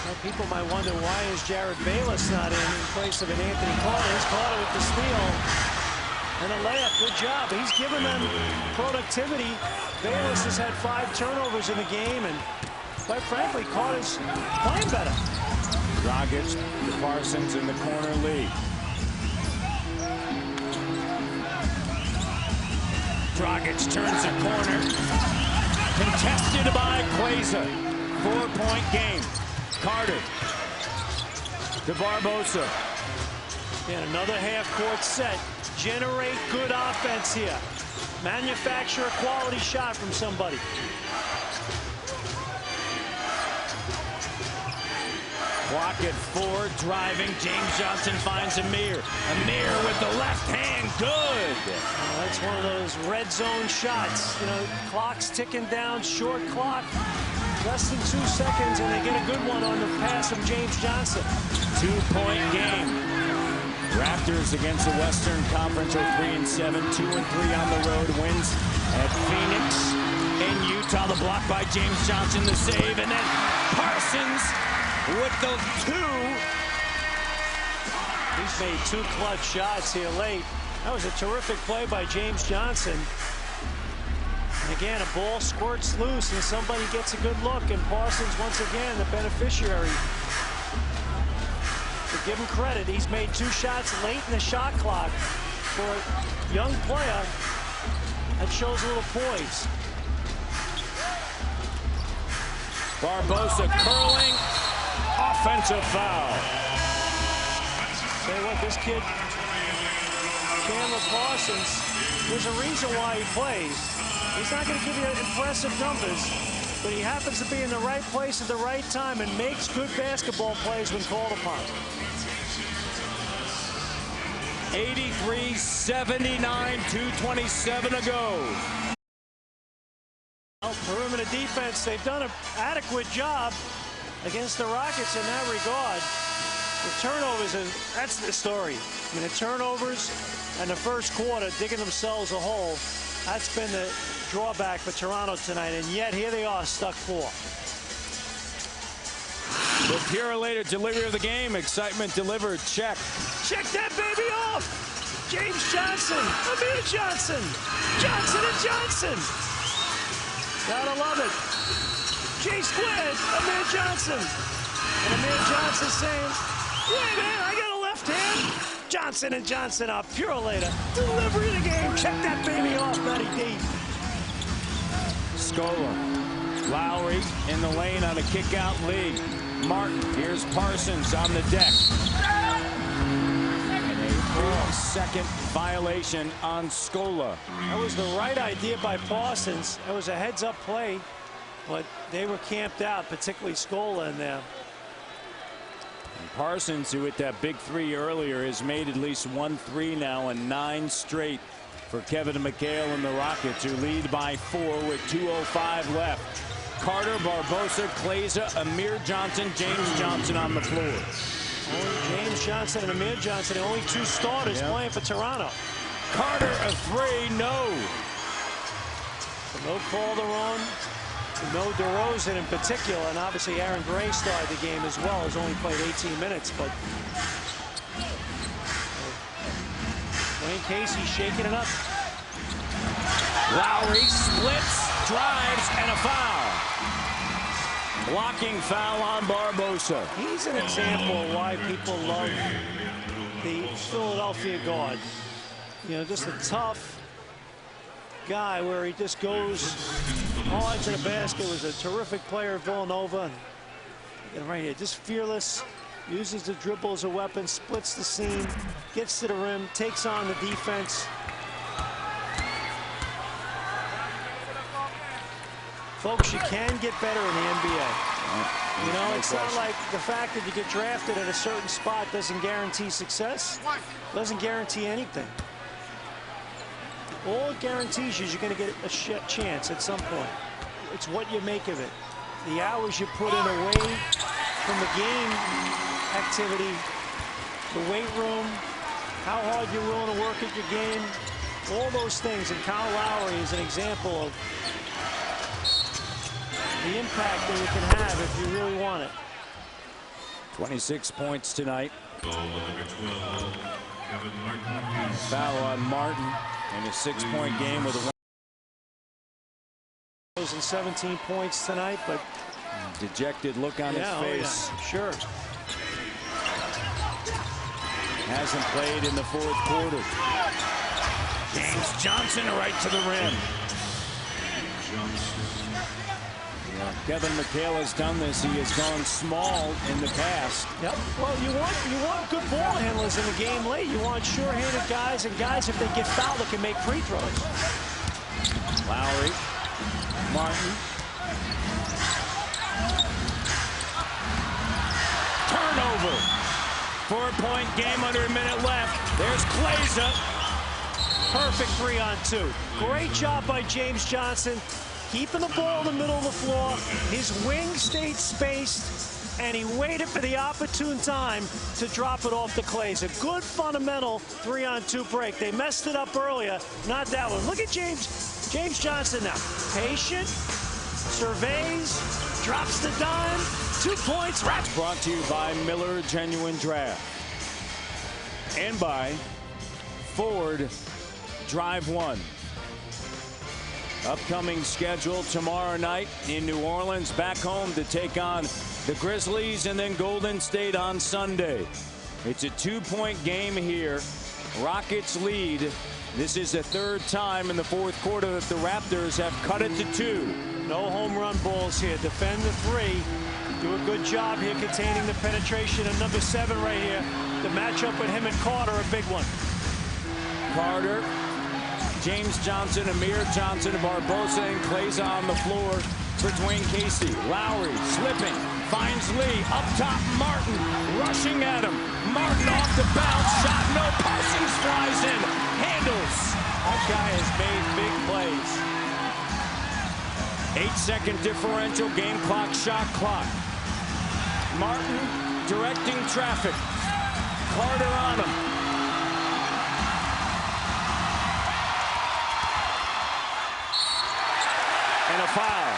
Well, people might wonder, why is Jared Bayless not in place of an Anthony Carter? He's Carter with the steal and a layup. Good job. He's given them productivity. Bayless has had 5 turnovers in the game, and quite frankly, Carter's playing better. Dragic to Parsons in the corner lead. Dragic turns the corner. Contested by Glazer. 4-point game. Carter to Barbosa. And another half-court set. Generate good offense here. Manufacture a quality shot from somebody. Clock at 4. Driving. James Johnson finds Amir. Amir with the left hand. Good. Well, that's one of those red zone shots. You know, clock's ticking down. Short clock. Less than 2 seconds, and they get a good one on the pass from James Johnson. 2-point game. Raptors against the Western Conference are 3-7, 2-3 on the road. Wins at Phoenix in Utah. The block by James Johnson, the save, and then Parsons with the 2. He's made 2 clutch shots here late. That was a terrific play by James Johnson. And again, a ball squirts loose and somebody gets a good look, and Parsons once again the beneficiary. But give him credit, he's made 2 shots late in the shot clock. For a young player, that shows a little poise. Barbosa curling, offensive foul. Say what, this kid, Chandler Parsons, there's a reason why he plays. He's not going to give you impressive numbers, but he happens to be in the right place at the right time and makes good basketball plays when called upon. 83-79, 2:27 to go. Well, perimeter defense, they've done an adequate job against the Rockets in that regard. The turnovers, that's the story. I mean, the turnovers and the first quarter digging themselves a hole. That's been the drawback for Toronto tonight, and yet here they are, stuck 4. The Pure delivery of the game. Excitement delivered. Check. Check that baby off. James Johnson, Amir Johnson, Johnson and Johnson. Gotta love it. J squared, Amir Johnson. And Amir Johnson saying, wait man, I got a left hand. Johnson and Johnson are Pure later. Delivery of the game. Check that baby off, Matty D. Scola. Lowry in the lane on a kick-out lead. Martin, here's Parsons on the deck. And a 3-second violation on Scola. That was the right idea by Parsons. That was a heads-up play, but they were camped out, particularly Scola in there. And Parsons, who hit that big 3 earlier, has made at least 1 3 now and 9 straight for Kevin McHale and the Rockets, who lead by 4 with 2:05 left. Carter, Barbosa, Glazer, Amir Johnson, James Johnson on the floor. Only James Johnson and Amir Johnson, the only 2 starters playing for Toronto. Carter, a 3, no. No Calderon, no DeRozan in particular, and obviously Aaron Gray started the game as well. He's only played 18 minutes, but Wayne Casey shaking it up. Lowry splits, drives, and a foul. Blocking foul on Barbosa. He's an example of why people love the Philadelphia guard. You know, just a tough guy where he just goes hard to the basket. Was a terrific player at Villanova. And right here, just fearless, uses the dribble as a weapon, splits the seam, gets to the rim, takes on the defense. Folks, you can get better in the NBA. You know, it's not like the fact that you get drafted at a certain spot doesn't guarantee success. Doesn't guarantee anything. All it guarantees you is you're going to get a chance at some point. It's what you make of it. The hours you put in away from the game activity, the weight room, how hard you're willing to work at your game, all those things. And Kyle Lowry is an example of the impact that you can have if you really want it. 26 points tonight. Goal number 12, Kevin Martin. Foul on Martin in a 6-point game with a 17 points tonight, but dejected look on his face. Yeah, sure. Hasn't played in the fourth quarter. James Johnson right to the rim. Yeah, Kevin McHale has done this. He has gone small in the past. Yep. Well, you want good ball handlers in the game late. You want sure-handed guys and guys, if they get fouled, that can make free throws. Lowry, Martin. Turnover. 4-point game, under a minute left. There's Glazer. Perfect 3-on-2. Great job by James Johnson, keeping the ball in the middle of the floor. His wing stayed spaced, and he waited for the opportune time to drop it off to Glazer. Good fundamental 3-on-2 break. They messed it up earlier, not that one. Look at James Johnson now. Patient, surveys, drops the dime, 2 points. Brought to you by Miller Genuine Draft and by Ford Drive 1. Upcoming schedule tomorrow night in New Orleans, back home to take on the Grizzlies, and then Golden State on Sunday. It's a 2-point game here. Rockets lead. This is the 3rd time in the fourth quarter that the Raptors have cut it to 2. No home run balls here. Defend the 3. Do a good job here containing the penetration of number 7 right here. The matchup with him and Carter, a big one. Carter, James Johnson, Amir Johnson, Barbosa, and Glazer on the floor for Dwayne Casey. Lowry slipping, finds Lee, up top, Martin rushing at him. Martin off the bounce, shot no, Parsons flies in, handles. That guy has made big plays. 8-second differential, game clock, shot clock. Martin directing traffic. Carter on him. And a foul.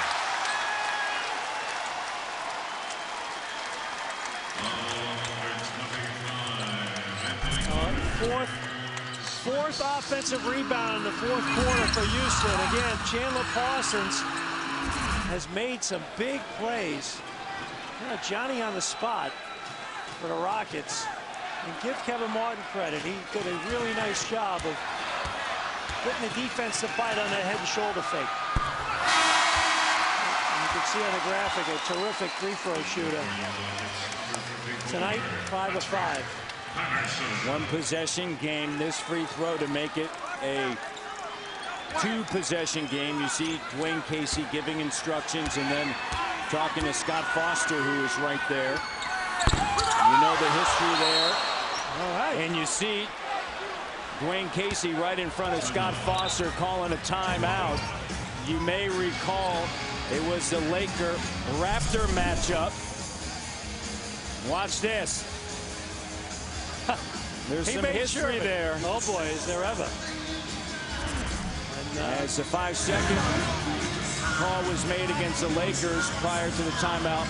Fourth offensive rebound in the fourth quarter for Houston. Again, Chandler Parsons has made some big plays. You know, Johnny on the spot for the Rockets. And give Kevin Martin credit. He did a really nice job of putting the defense to fight on that head and shoulder fake. And you can see on the graphic a terrific free throw shooter. Tonight, 5 of 5. One possession game, this free throw to make it a 2-possession game. You see Dwayne Casey giving instructions and then talking to Scott Foster, who is right there. You know the history there. All right. And you see Dwayne Casey right in front of Scott Foster calling a timeout. You may recall it was the Laker-Raptor matchup. Watch this. There's some history there. Oh boy, is there ever. And, as the 5-second call was made against the Lakers prior to the timeout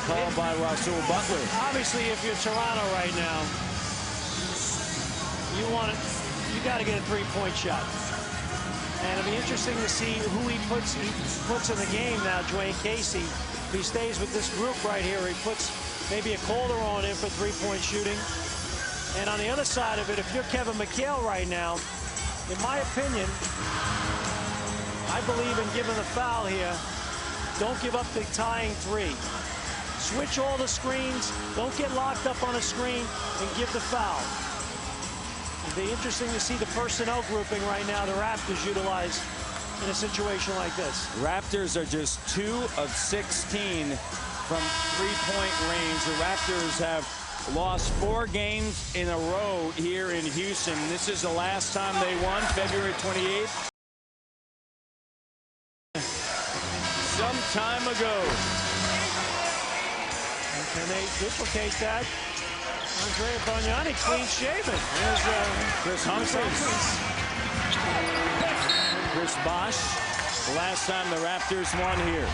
called by Russell Butler. Obviously, if you're Toronto right now, you got to get a 3-point shot. And it'll be interesting to see who he puts in the game now, Dwayne Casey. If he stays with this group right here, he puts maybe a Calderon in for 3-point shooting. And on the other side of it, if you're Kevin McHale right now, in my opinion, I believe in giving the foul here. Don't give up the tying 3. Switch all the screens. Don't get locked up on a screen and give the foul. It'll be interesting to see the personnel grouping right now the Raptors utilize in a situation like this. Raptors are just 2 of 16 from three-point range. The Raptors have lost 4 games in a row here in Houston. This is the last time they won, February 28th. Some time ago. And can they duplicate that? Andrea Bargnani, clean shaven. There's Chris Humphries. Chris Bosh. The last time the Raptors won here.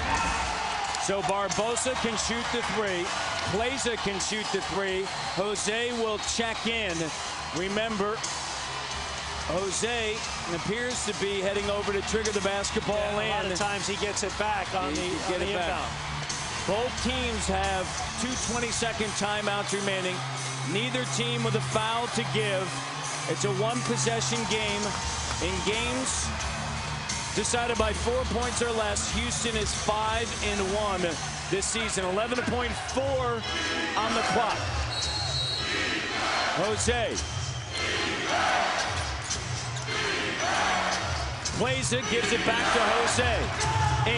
So Barbosa can shoot the 3. Klaiza can shoot the 3. Jose will check in. Remember, Jose appears to be heading over to trigger the basketball in. A lot of times he gets it back on the inbound. Both teams have 2 20-second timeouts remaining. Neither team with a foul to give. It's a 1-possession game. In games decided by 4 points or less, Houston is 5-1 this season. 11.4 on the clock. Jose. Klaiza gives it back to Jose. 8,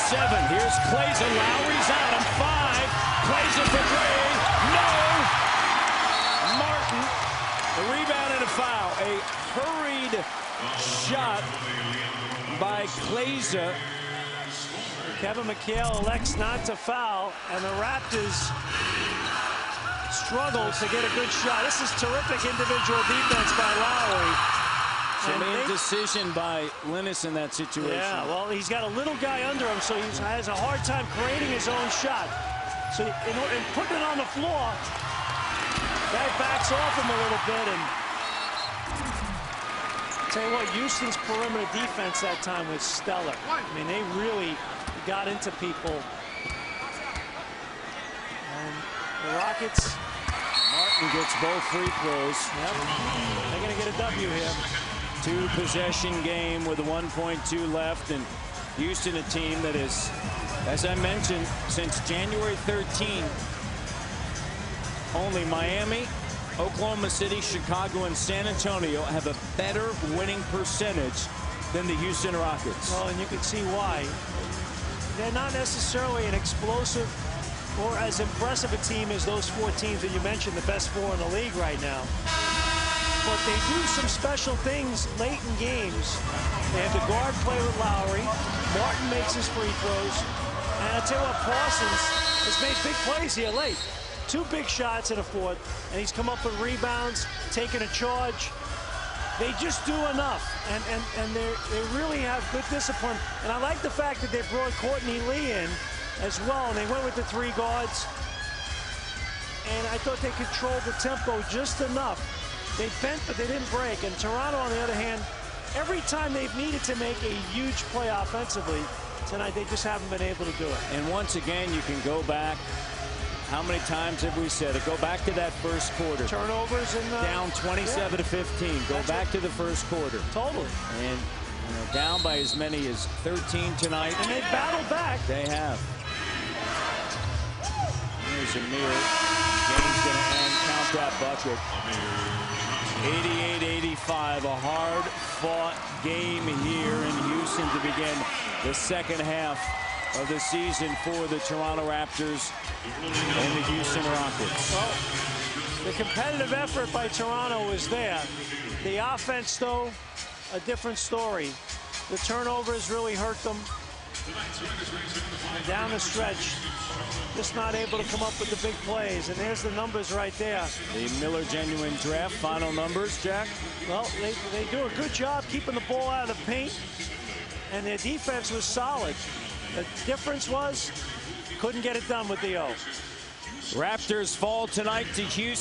7. Here's Klaiza. Lowry's out on 5. Klaiza for 3. No. Martin. A rebound and a foul. A hurried shot by Klaiza. Kevin McHale elects not to foul, and the Raptors struggle to get a good shot. This is terrific individual defense by Lowry. Some indecision by Linus in that situation. Yeah, well, he's got a little guy under him, so he has a hard time creating his own shot. So in putting it on the floor, guy backs off him a little bit. And tell you what, Houston's perimeter defense that time was stellar. I mean, they really got into people. And the Rockets. Martin gets both free throws. Yep. They're going to get a W here. 2-possession game with 1.2 left, and Houston, a team that is, as I mentioned, since January 13, only Miami, Oklahoma City, Chicago, and San Antonio have a better winning percentage than the Houston Rockets. Well, and you can see why. They're not necessarily an explosive or as impressive a team as those 4 teams that you mentioned, the best 4 in the league right now. But they do some special things late in games. They have the guard play with Lowry. Martin makes his free throws. And I tell you what, Parsons has made big plays here late. 2 big shots in a 4th, and he's come up with rebounds, taking a charge. They just do enough, and they really have good discipline. And I like the fact that they brought Courtney Lee in as well, and they went with the 3 guards. And I thought they controlled the tempo just enough. They bent, but they didn't break. And Toronto, on the other hand, every time they've needed to make a huge play offensively, tonight they just haven't been able to do it. And once again, you can go back. How many times have we said it? Go back to that first quarter. Turnovers and down 27 to 15. Go back to the first quarter. Totally. And down by as many as 13 tonight. And they battled back. They have. Here's Amir. Game's going to end. Count that bucket. 88-85. A hard-fought game here in Houston to begin the second half of the season for the Toronto Raptors and the Houston Rockets. Well, the competitive effort by Toronto was there. The offense, though, a different story. The turnovers really hurt them. And down the stretch, just not able to come up with the big plays. And there's the numbers right there. The Miller Genuine Draft final numbers, Jack? Well, they do a good job keeping the ball out of the paint. And their defense was solid. The difference was, couldn't get it done with the O. Raptors fall tonight to Houston.